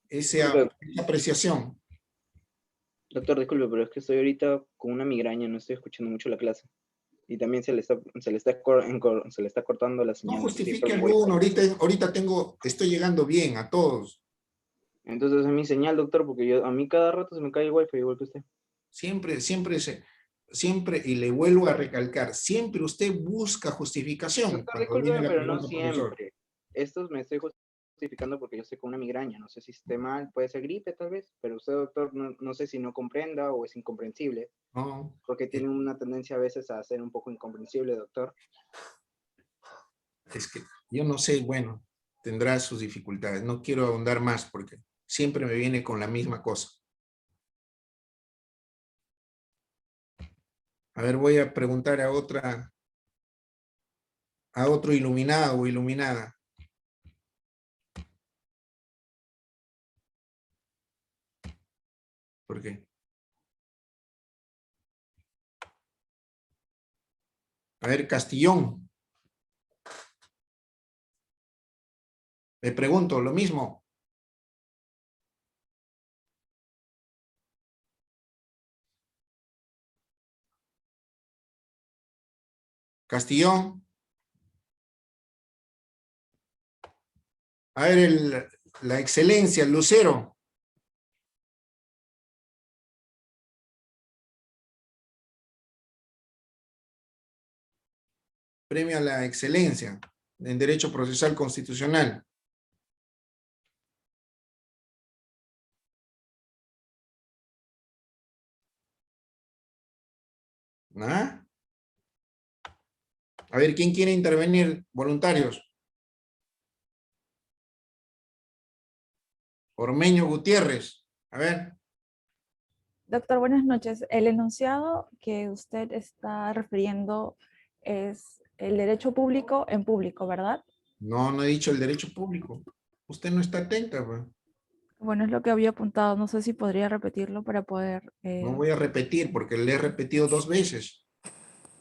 Esa apreciación. Doctor, disculpe, pero es que estoy ahorita con una migraña, no estoy escuchando mucho la clase. Y también se le está cortando la señal. No justifique alguno, ahorita estoy llegando bien a todos. Entonces es mi señal, doctor, porque a mí cada rato se me cae el wifi igual que usted. Siempre, y le vuelvo a recalcar, siempre usted busca justificación. Doctor, discúlpeme, pero no siempre. Esto me estoy justificando porque yo estoy con una migraña. No sé si esté mal, puede ser gripe tal vez, pero usted, doctor, no sé si no comprenda o es incomprensible. No. Porque tiene una tendencia a veces a ser un poco incomprensible, doctor. Es que yo no sé, bueno, tendrá sus dificultades. No quiero ahondar más porque siempre me viene con la misma cosa. A ver, voy a preguntar a otro iluminado o iluminada. ¿Por qué? A ver, Castillón. Le pregunto lo mismo. Castillón. A ver, la excelencia, el Lucero. Premio a la excelencia en Derecho Procesal Constitucional. ¿Ah? A ver, ¿quién quiere intervenir? Voluntarios. Ormeño Gutiérrez. A ver. Doctor, buenas noches. El enunciado que usted está refiriendo es el derecho público en público, ¿verdad? No he dicho el derecho público. Usted no está atenta, pues. Bueno, es lo que había apuntado. No sé si podría repetirlo para poder... No voy a repetir porque le he repetido 2 veces.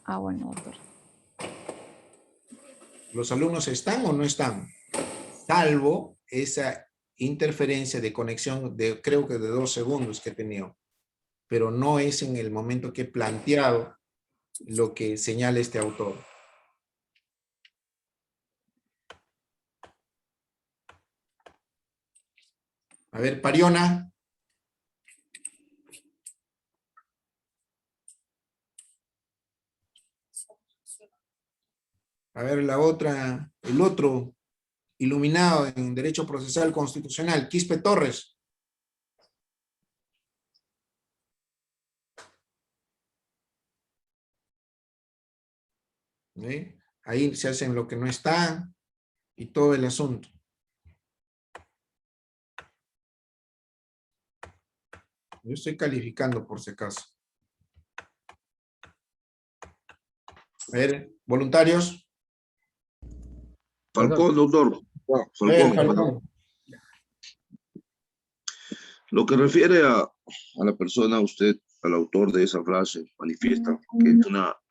Ah, bueno, doctor. ¿Los alumnos están o no están? Salvo esa interferencia de conexión de creo que de 2 segundos que he tenido. Pero no es en el momento que he planteado lo que señala este autor. A ver, Pariona. A ver, la otra, el otro iluminado en Derecho Procesal Constitucional, Quispe Torres. ¿Sí? Ahí se hacen lo que no está y todo el asunto. Yo estoy calificando por si acaso. A ver, voluntarios. Falcón, doctor. Falcón, Falcón. Lo que refiere a la persona, usted, al autor de esa frase, manifiesta que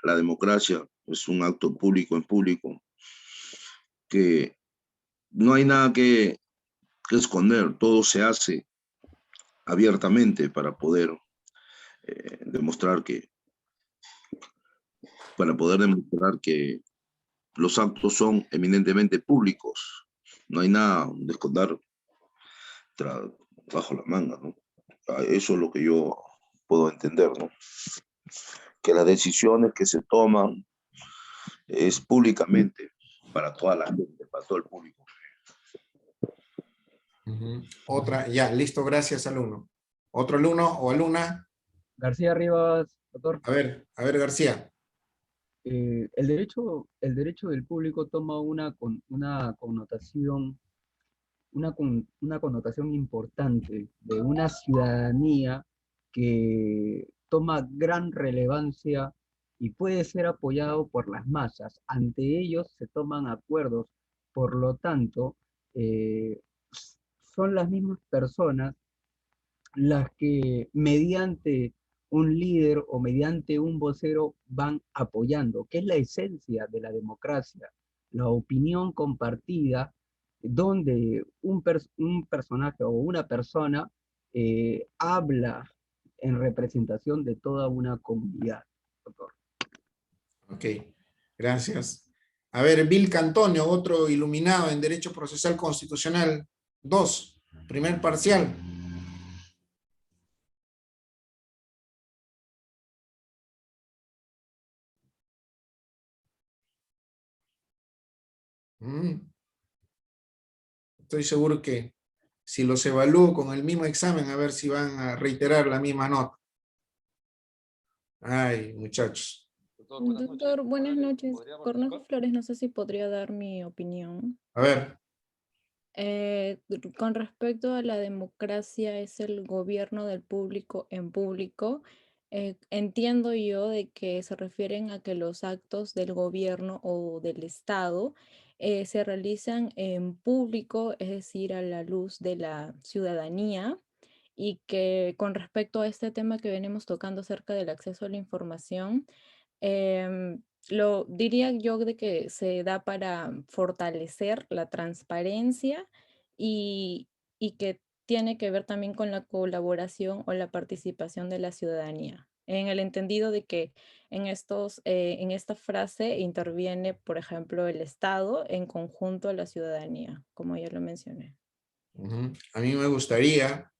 la democracia es un acto público en público, que no hay nada que esconder, todo se hace abiertamente para poder demostrar que los actos son eminentemente públicos. No hay nada de esconder bajo la manga, ¿no? Eso es lo que yo puedo entender, ¿no? Que las decisiones que se toman es públicamente para toda la gente, para todo el público. Otra, ya, listo, gracias, alumno. ¿Otro alumno o alumna? García Rivas, doctor. A ver, García. El derecho del público toma una connotación importante de una ciudadanía que toma gran relevancia y puede ser apoyado por las masas. Ante ellos se toman acuerdos, por lo tanto, son las mismas personas las que mediante un líder o mediante un vocero van apoyando, que es la esencia de la democracia, la opinión compartida, donde un personaje o una persona habla en representación de toda una comunidad, doctor. Ok, gracias. A ver, Vilca Antonio, otro iluminado en Derecho Procesal Constitucional 2, primer parcial. Estoy seguro que si los evalúo con el mismo examen, a ver si van a reiterar la misma nota. Ay, muchachos. Doctor, buenas noches. Cornejo Flores, no sé si podría dar mi opinión. A ver. Con respecto a la democracia, es el gobierno del público en público. Entiendo yo de que se refieren a que los actos del gobierno o del Estado se realizan en público, es decir, a la luz de la ciudadanía, y que con respecto a este tema que venimos tocando acerca del acceso a la información, lo diría yo de que se da para fortalecer la transparencia y que tiene que ver también con la colaboración o la participación de la ciudadanía. En el entendido de que en esta frase interviene, por ejemplo, el Estado en conjunto a la ciudadanía, como ya lo mencioné. A mí me gustaría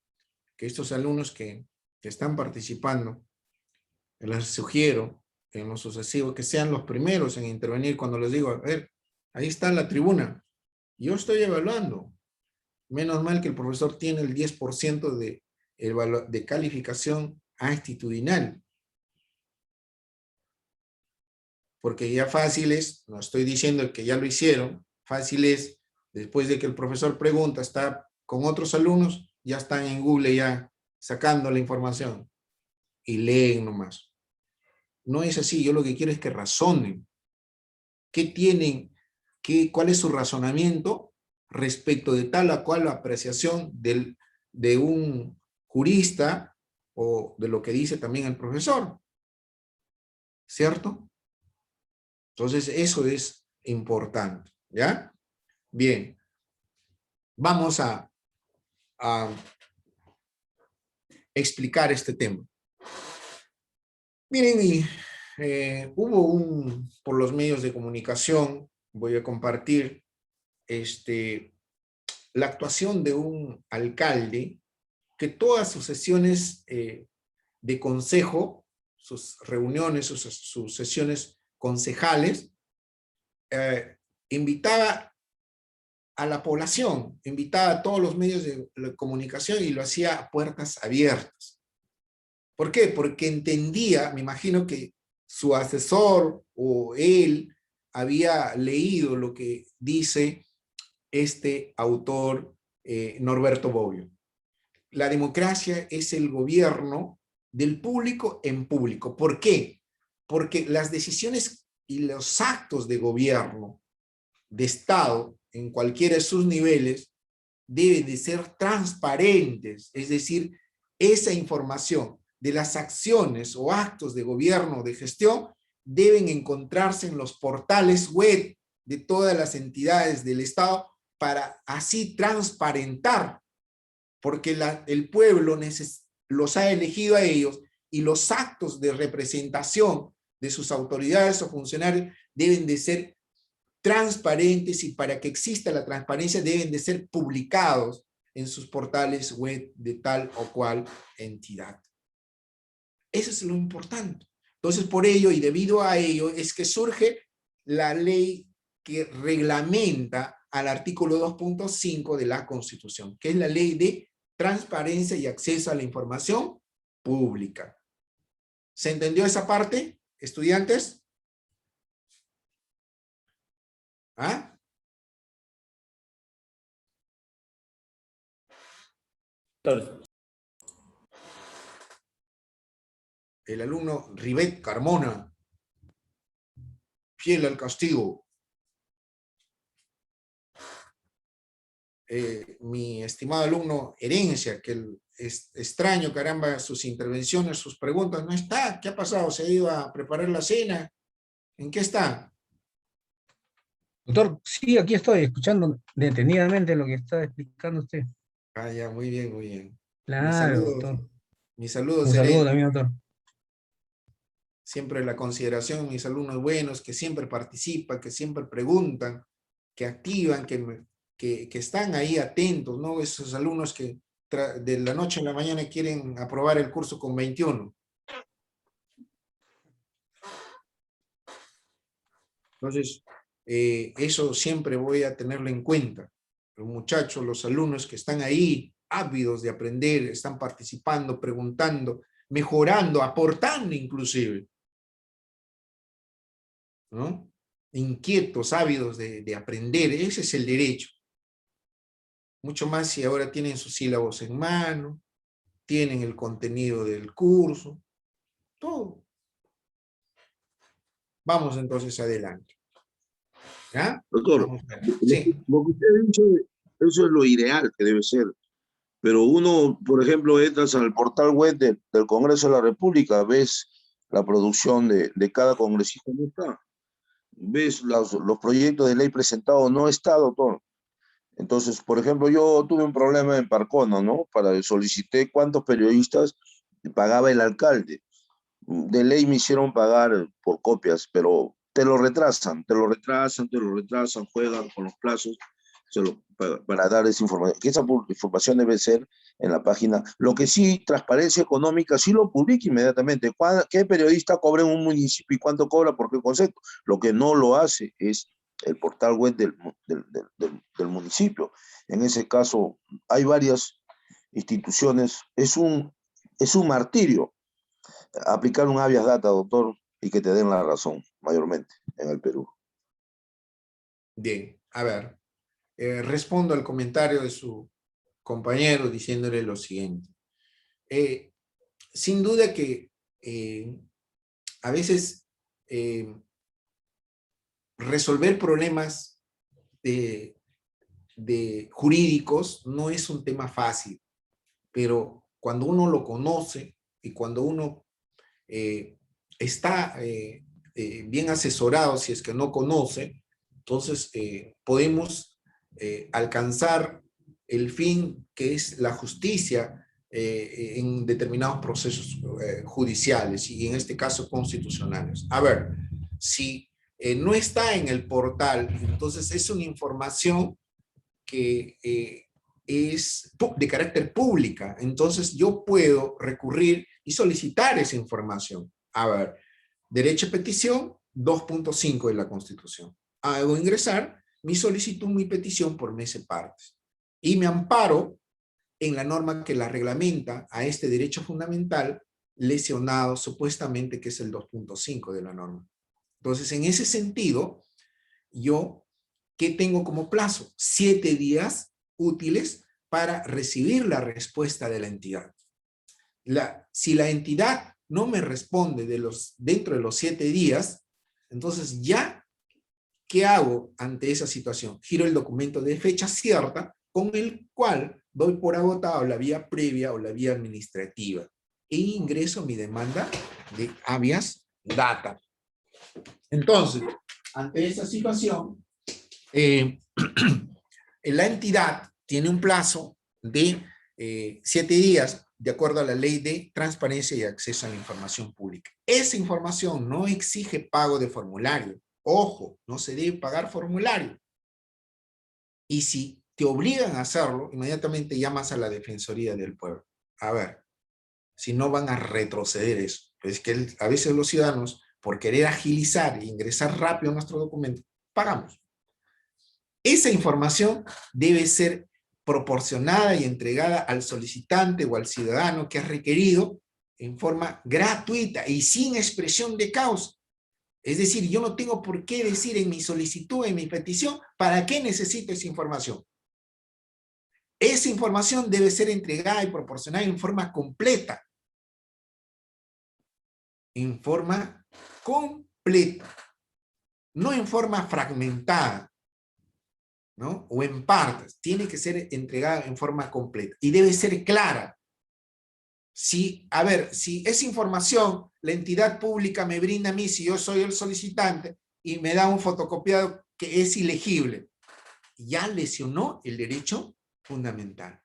que estos alumnos que están participando, les sugiero en lo sucesivo que sean los primeros en intervenir cuando les digo, a ver, ahí está la tribuna, yo estoy evaluando. Menos mal que el profesor tiene el 10% de calificación actitudinal. Porque ya fácil es, no estoy diciendo que ya lo hicieron, fácil es, después de que el profesor pregunta, está con otros alumnos, ya están en Google ya sacando la información y leen nomás. No es así, yo lo que quiero es que razonen. ¿Qué tienen? ¿Cuál es su razonamiento respecto de tal o cual apreciación de un jurista o de lo que dice también el profesor? ¿Cierto? Entonces eso es importante, ¿ya? Bien. Vamos a explicar este tema. Miren, hubo por los medios de comunicación, voy a compartir la actuación de un alcalde que todas sus sesiones de consejo, sus reuniones, sus sesiones concejales, invitaba a la población, invitaba a todos los medios de comunicación y lo hacía a puertas abiertas. ¿Por qué? Porque entendía, me imagino que su asesor o él había leído lo que dice este autor Norberto Bobbio. La democracia es el gobierno del público en público. ¿Por qué? Porque las decisiones y los actos de gobierno, de Estado, en cualquiera de sus niveles, deben de ser transparentes. Es decir, esa información de las acciones o actos de gobierno o de gestión deben encontrarse en los portales web de todas las entidades del Estado para así transparentar porque el pueblo los ha elegido a ellos, y los actos de representación de sus autoridades o funcionarios deben de ser transparentes, y para que exista la transparencia deben de ser publicados en sus portales web de tal o cual entidad. Eso es lo importante. Entonces, por ello y debido a ello es que surge la ley que reglamenta al artículo 2.5 de la Constitución, que es la ley de transparencia y acceso a la información pública. ¿Se entendió esa parte, estudiantes? ¿Ah? El alumno Ribet Carmona, fiel al castigo. Mi estimado alumno Herencia, que es extraño, caramba, sus intervenciones, sus preguntas, no está. ¿Qué ha pasado? ¿Se ha ido a preparar la cena? ¿En qué está? Doctor, sí, aquí estoy escuchando detenidamente lo que está explicando usted. Ah, ya, muy bien, muy bien. Claro, doctor. Mis saludos. Un saludo Herencia. también, doctor. Siempre la consideración, mis alumnos buenos, que siempre participan, que siempre preguntan, que activan, que están ahí atentos, ¿no? Esos alumnos que de la noche a la mañana quieren aprobar el curso con 21. Entonces, eso siempre voy a tenerlo en cuenta. Los muchachos, los alumnos que están ahí, ávidos de aprender, están participando, preguntando, mejorando, aportando inclusive, ¿no? Inquietos, ávidos de aprender, ese es el derecho. Mucho más si ahora tienen sus sílabos en mano, tienen el contenido del curso, todo. Vamos entonces adelante. ¿Ya? Doctor, sí. Lo que usted dice, eso es lo ideal que debe ser. Pero uno, por ejemplo, entras al portal web del Congreso de la República, ves la producción de cada congresista, no está. Ves los proyectos de ley presentados, no está, doctor. Entonces, por ejemplo, yo tuve un problema en Parcono, ¿no? Solicité cuántos periodistas pagaba el alcalde. De ley me hicieron pagar por copias, pero te lo retrasan, juegan con los plazos para dar esa información. Que esa información debe ser en la página. Lo que sí, transparencia económica, sí lo publica inmediatamente. ¿Qué periodista cobra en un municipio y cuánto cobra? ¿Por qué concepto? Lo que no lo hace es el portal web del municipio. En ese caso, hay varias instituciones. Es un martirio aplicar un habeas data, doctor, y que te den la razón, mayormente, en el Perú. Bien, a ver, respondo al comentario de su compañero diciéndole lo siguiente. Sin duda que a veces resolver problemas de jurídicos no es un tema fácil, pero cuando uno lo conoce y cuando uno está bien asesorado, si es que no conoce, entonces podemos alcanzar el fin que es la justicia en determinados procesos judiciales y en este caso constitucionales. A ver, si no está en el portal, entonces es una información que es de carácter pública, entonces yo puedo recurrir y solicitar esa información. A ver, derecho a petición 2.5 de la Constitución. Hago ingresar mi solicitud, mi petición por mes partes y me amparo en la norma que la reglamenta a este derecho fundamental lesionado supuestamente, que es el 2.5 de la norma. Entonces, en ese sentido, yo, ¿qué tengo como plazo? 7 días útiles para recibir la respuesta de la entidad. Si la entidad no me responde dentro de los 7 días, entonces ya, ¿qué hago ante esa situación? Giro el documento de fecha cierta con el cual doy por agotado la vía previa o la vía administrativa e ingreso mi demanda de habeas data. Entonces, ante esa situación, la entidad tiene un plazo de 7 días, de acuerdo a la ley de transparencia y acceso a la información pública. Esa información no exige pago de formulario. Ojo, no se debe pagar formulario. Y si te obligan a hacerlo, inmediatamente llamas a la Defensoría del Pueblo. A ver, si no van a retroceder eso. Es que a veces los ciudadanos, por querer agilizar e ingresar rápido nuestro documento, pagamos. Esa información debe ser proporcionada y entregada al solicitante o al ciudadano que ha requerido en forma gratuita y sin expresión de causa. Es decir, yo no tengo por qué decir en mi solicitud, en mi petición, ¿para qué necesito esa información? Esa información debe ser entregada y proporcionada en forma completa. En forma completa. No en forma fragmentada, ¿no? O en partes. Tiene que ser entregada en forma completa. Y debe ser clara. A ver, si esa información la entidad pública me brinda a mí, si yo soy el solicitante, y me da un fotocopiado que es ilegible, ya lesionó el derecho fundamental.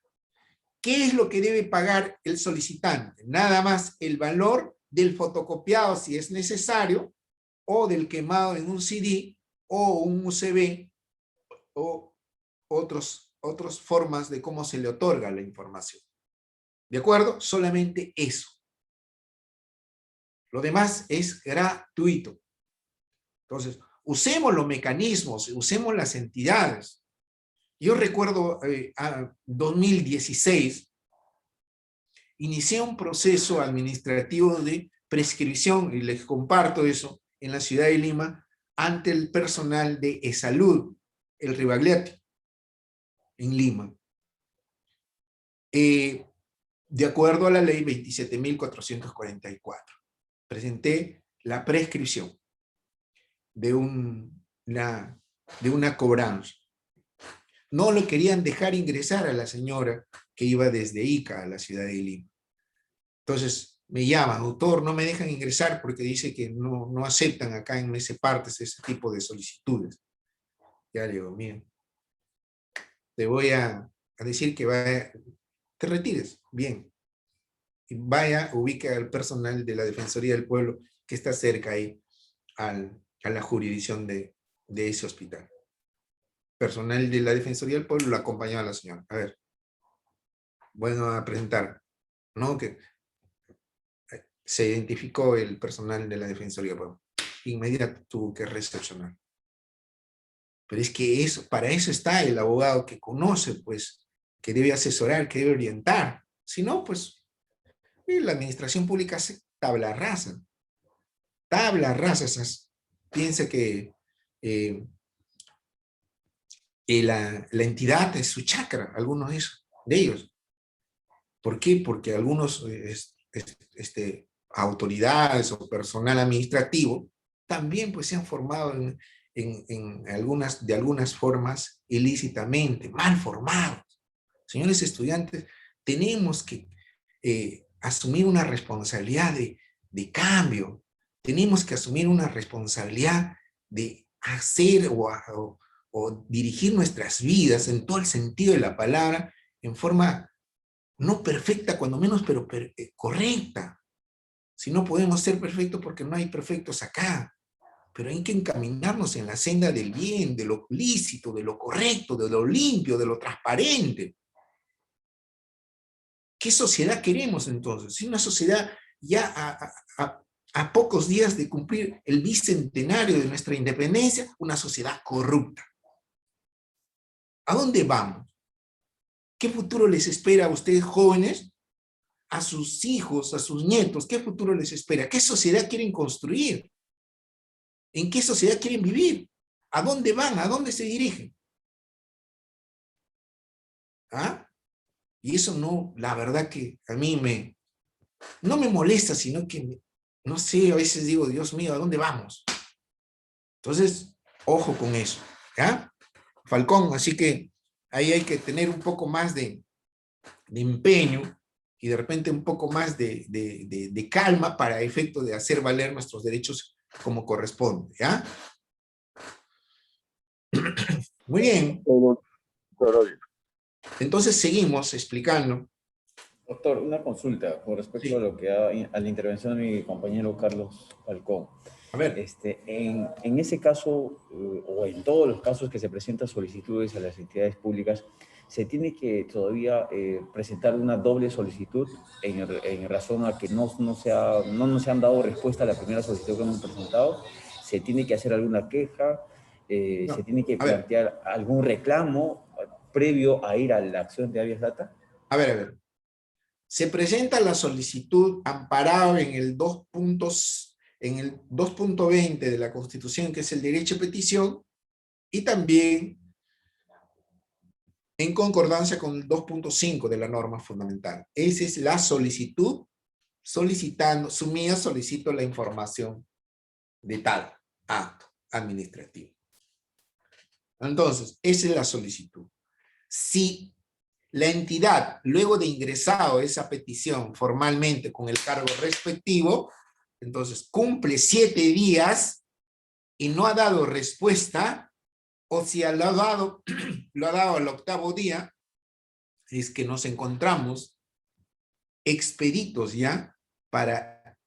¿Qué es lo que debe pagar el solicitante? Nada más el valor del fotocopiado, si es necesario, o del quemado en un CD, o un USB, o otras formas de cómo se le otorga la información. ¿De acuerdo? Solamente eso. Lo demás es gratuito. Entonces, usemos los mecanismos, usemos las entidades. Yo recuerdo, 2016, inicié un proceso administrativo de prescripción, y les comparto eso, en la ciudad de Lima, ante el personal de E-Salud, el Ribagliati, en Lima. De acuerdo a la ley 27.444, presenté la prescripción de una cobranza. No lo querían dejar ingresar a la señora que iba desde Ica a la ciudad de Lima. Entonces me llaman, autor, no me dejan ingresar porque dice que no aceptan acá en ese partes ese tipo de solicitudes. Ya le digo, miren, te voy a decir que vaya, te retires, bien. Y vaya, ubica al personal de la Defensoría del Pueblo que está cerca ahí a la jurisdicción de ese hospital. Personal de la Defensoría del Pueblo lo acompañaba a la señora. A ver, bueno, a presentar, ¿no? Que se identificó el personal de la Defensoría del Pueblo. Inmediatamente tuvo que recepcionar. Pero es que para eso está el abogado que conoce, pues, que debe asesorar, que debe orientar. Si no, pues, la administración pública hace tabla rasa. Tabla rasa. Piensa que la entidad es su chakra, algunos de ellos. ¿Por qué? Porque algunos autoridades o personal administrativo también pues se han formado de algunas formas ilícitamente, mal formados. Señores estudiantes, tenemos que asumir una responsabilidad de cambio. Tenemos que asumir una responsabilidad de hacer o dirigir nuestras vidas en todo el sentido de la palabra, en forma no perfecta, cuando menos, pero correcta. Si no podemos ser perfectos porque no hay perfectos acá. Pero hay que encaminarnos en la senda del bien, de lo lícito, de lo correcto, de lo limpio, de lo transparente. ¿Qué sociedad queremos entonces? Si una sociedad ya a pocos días de cumplir el bicentenario de nuestra independencia, una sociedad corrupta. ¿A dónde vamos? ¿Qué futuro les espera a ustedes jóvenes? A sus hijos, a sus nietos, ¿qué futuro les espera? ¿Qué sociedad quieren construir? ¿En qué sociedad quieren vivir? ¿A dónde van? ¿A dónde se dirigen? ¿Ah? Y eso no, la verdad que a mí no me molesta, sino que, no sé, a veces digo, Dios mío, ¿a dónde vamos? Entonces, ojo con eso, ¿ya? Falcón, así que ahí hay que tener un poco más de empeño y de repente un poco más de calma para efecto de hacer valer nuestros derechos como corresponde, ¿ya? Muy bien. Entonces seguimos explicando Doctor, una consulta con respecto a lo que a la intervención de mi compañero Carlos Falcón. A ver. En ese caso, o en todos los casos que se presentan solicitudes a las entidades públicas, ¿se tiene que todavía presentar una doble solicitud en razón a que no nos han dado respuesta a la primera solicitud que hemos presentado? ¿Se tiene que hacer alguna queja? ¿Se tiene que plantear algún reclamo previo a ir a la acción de habeas data? A ver. Se presenta la solicitud amparado en el 2.20 de la Constitución, que es el derecho a petición, y también en concordancia con el 2.5 de la norma fundamental. Esa es la solicitud, sumida solicito la información de tal acto administrativo. Entonces, esa es la solicitud. Si la entidad, luego de ingresado esa petición formalmente con el cargo respectivo, entonces cumple 7 días y no ha dado respuesta, o si lo ha dado al 8º día, es que nos encontramos expeditos ya para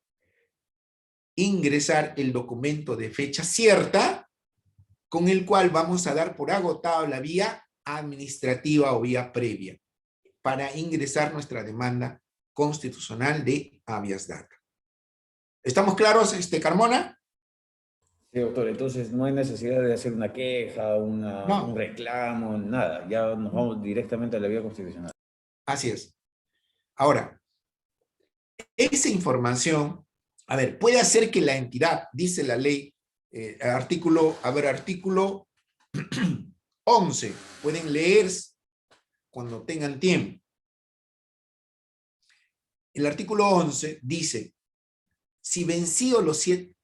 ingresar el documento de fecha cierta, con el cual vamos a dar por agotado la vía administrativa o vía previa para ingresar nuestra demanda constitucional de habeas data. ¿Estamos claros, Carmona? Sí, doctor, entonces no hay necesidad de hacer una queja, un reclamo, nada. Ya nos vamos directamente a la vía constitucional. Así es. Ahora, esa información, a ver, puede hacer que la entidad, dice la ley, artículo 11, pueden leer cuando tengan tiempo. El artículo 11 dice, si vencido los 7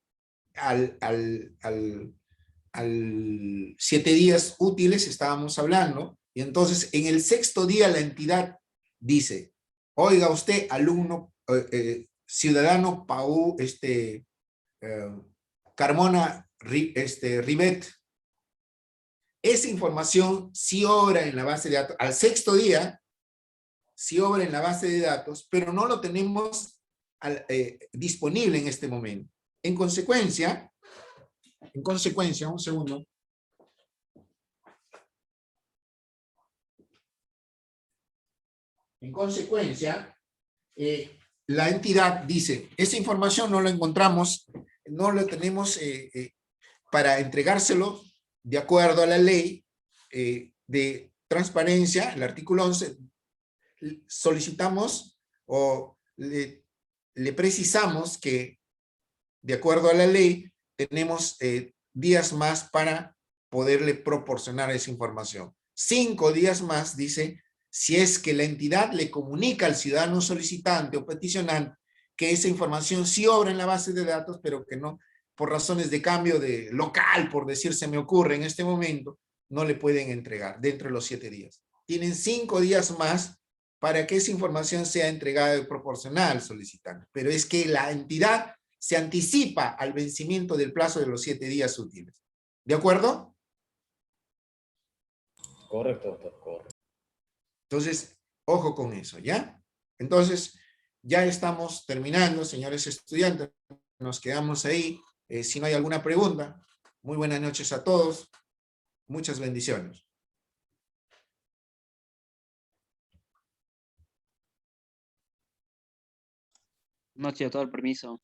días útiles, estábamos hablando, y entonces en el 6º día la entidad dice, oiga usted, alumno, ciudadano Pau, Carmona Rivet, esa información sí obra en la base de datos. Al 6º día, sí obra en la base de datos, pero no lo tenemos disponible en este momento. En consecuencia, un segundo. En consecuencia, la entidad dice, esa información no la encontramos, no la tenemos para entregárselo de acuerdo a la ley de transparencia, el artículo 11, solicitamos o le precisamos que de acuerdo a la ley tenemos días más para poderle proporcionar esa información. 5 días más, dice, si es que la entidad le comunica al ciudadano solicitante o peticionante que esa información sí obra en la base de datos, pero que no, por razones de cambio de local, por decir se me ocurre en este momento, no le pueden entregar dentro de los 7 días. Tienen 5 días más para que esa información sea entregada y proporcionada al solicitante. Pero es que la entidad se anticipa al vencimiento del plazo de los 7 días útiles. ¿De acuerdo? Correcto, doctor, correcto. Entonces, ojo con eso, ¿ya? Entonces, ya estamos terminando, señores estudiantes. Nos quedamos ahí. Si no hay alguna pregunta, muy buenas noches a todos. Muchas bendiciones. Noche, todo el permiso.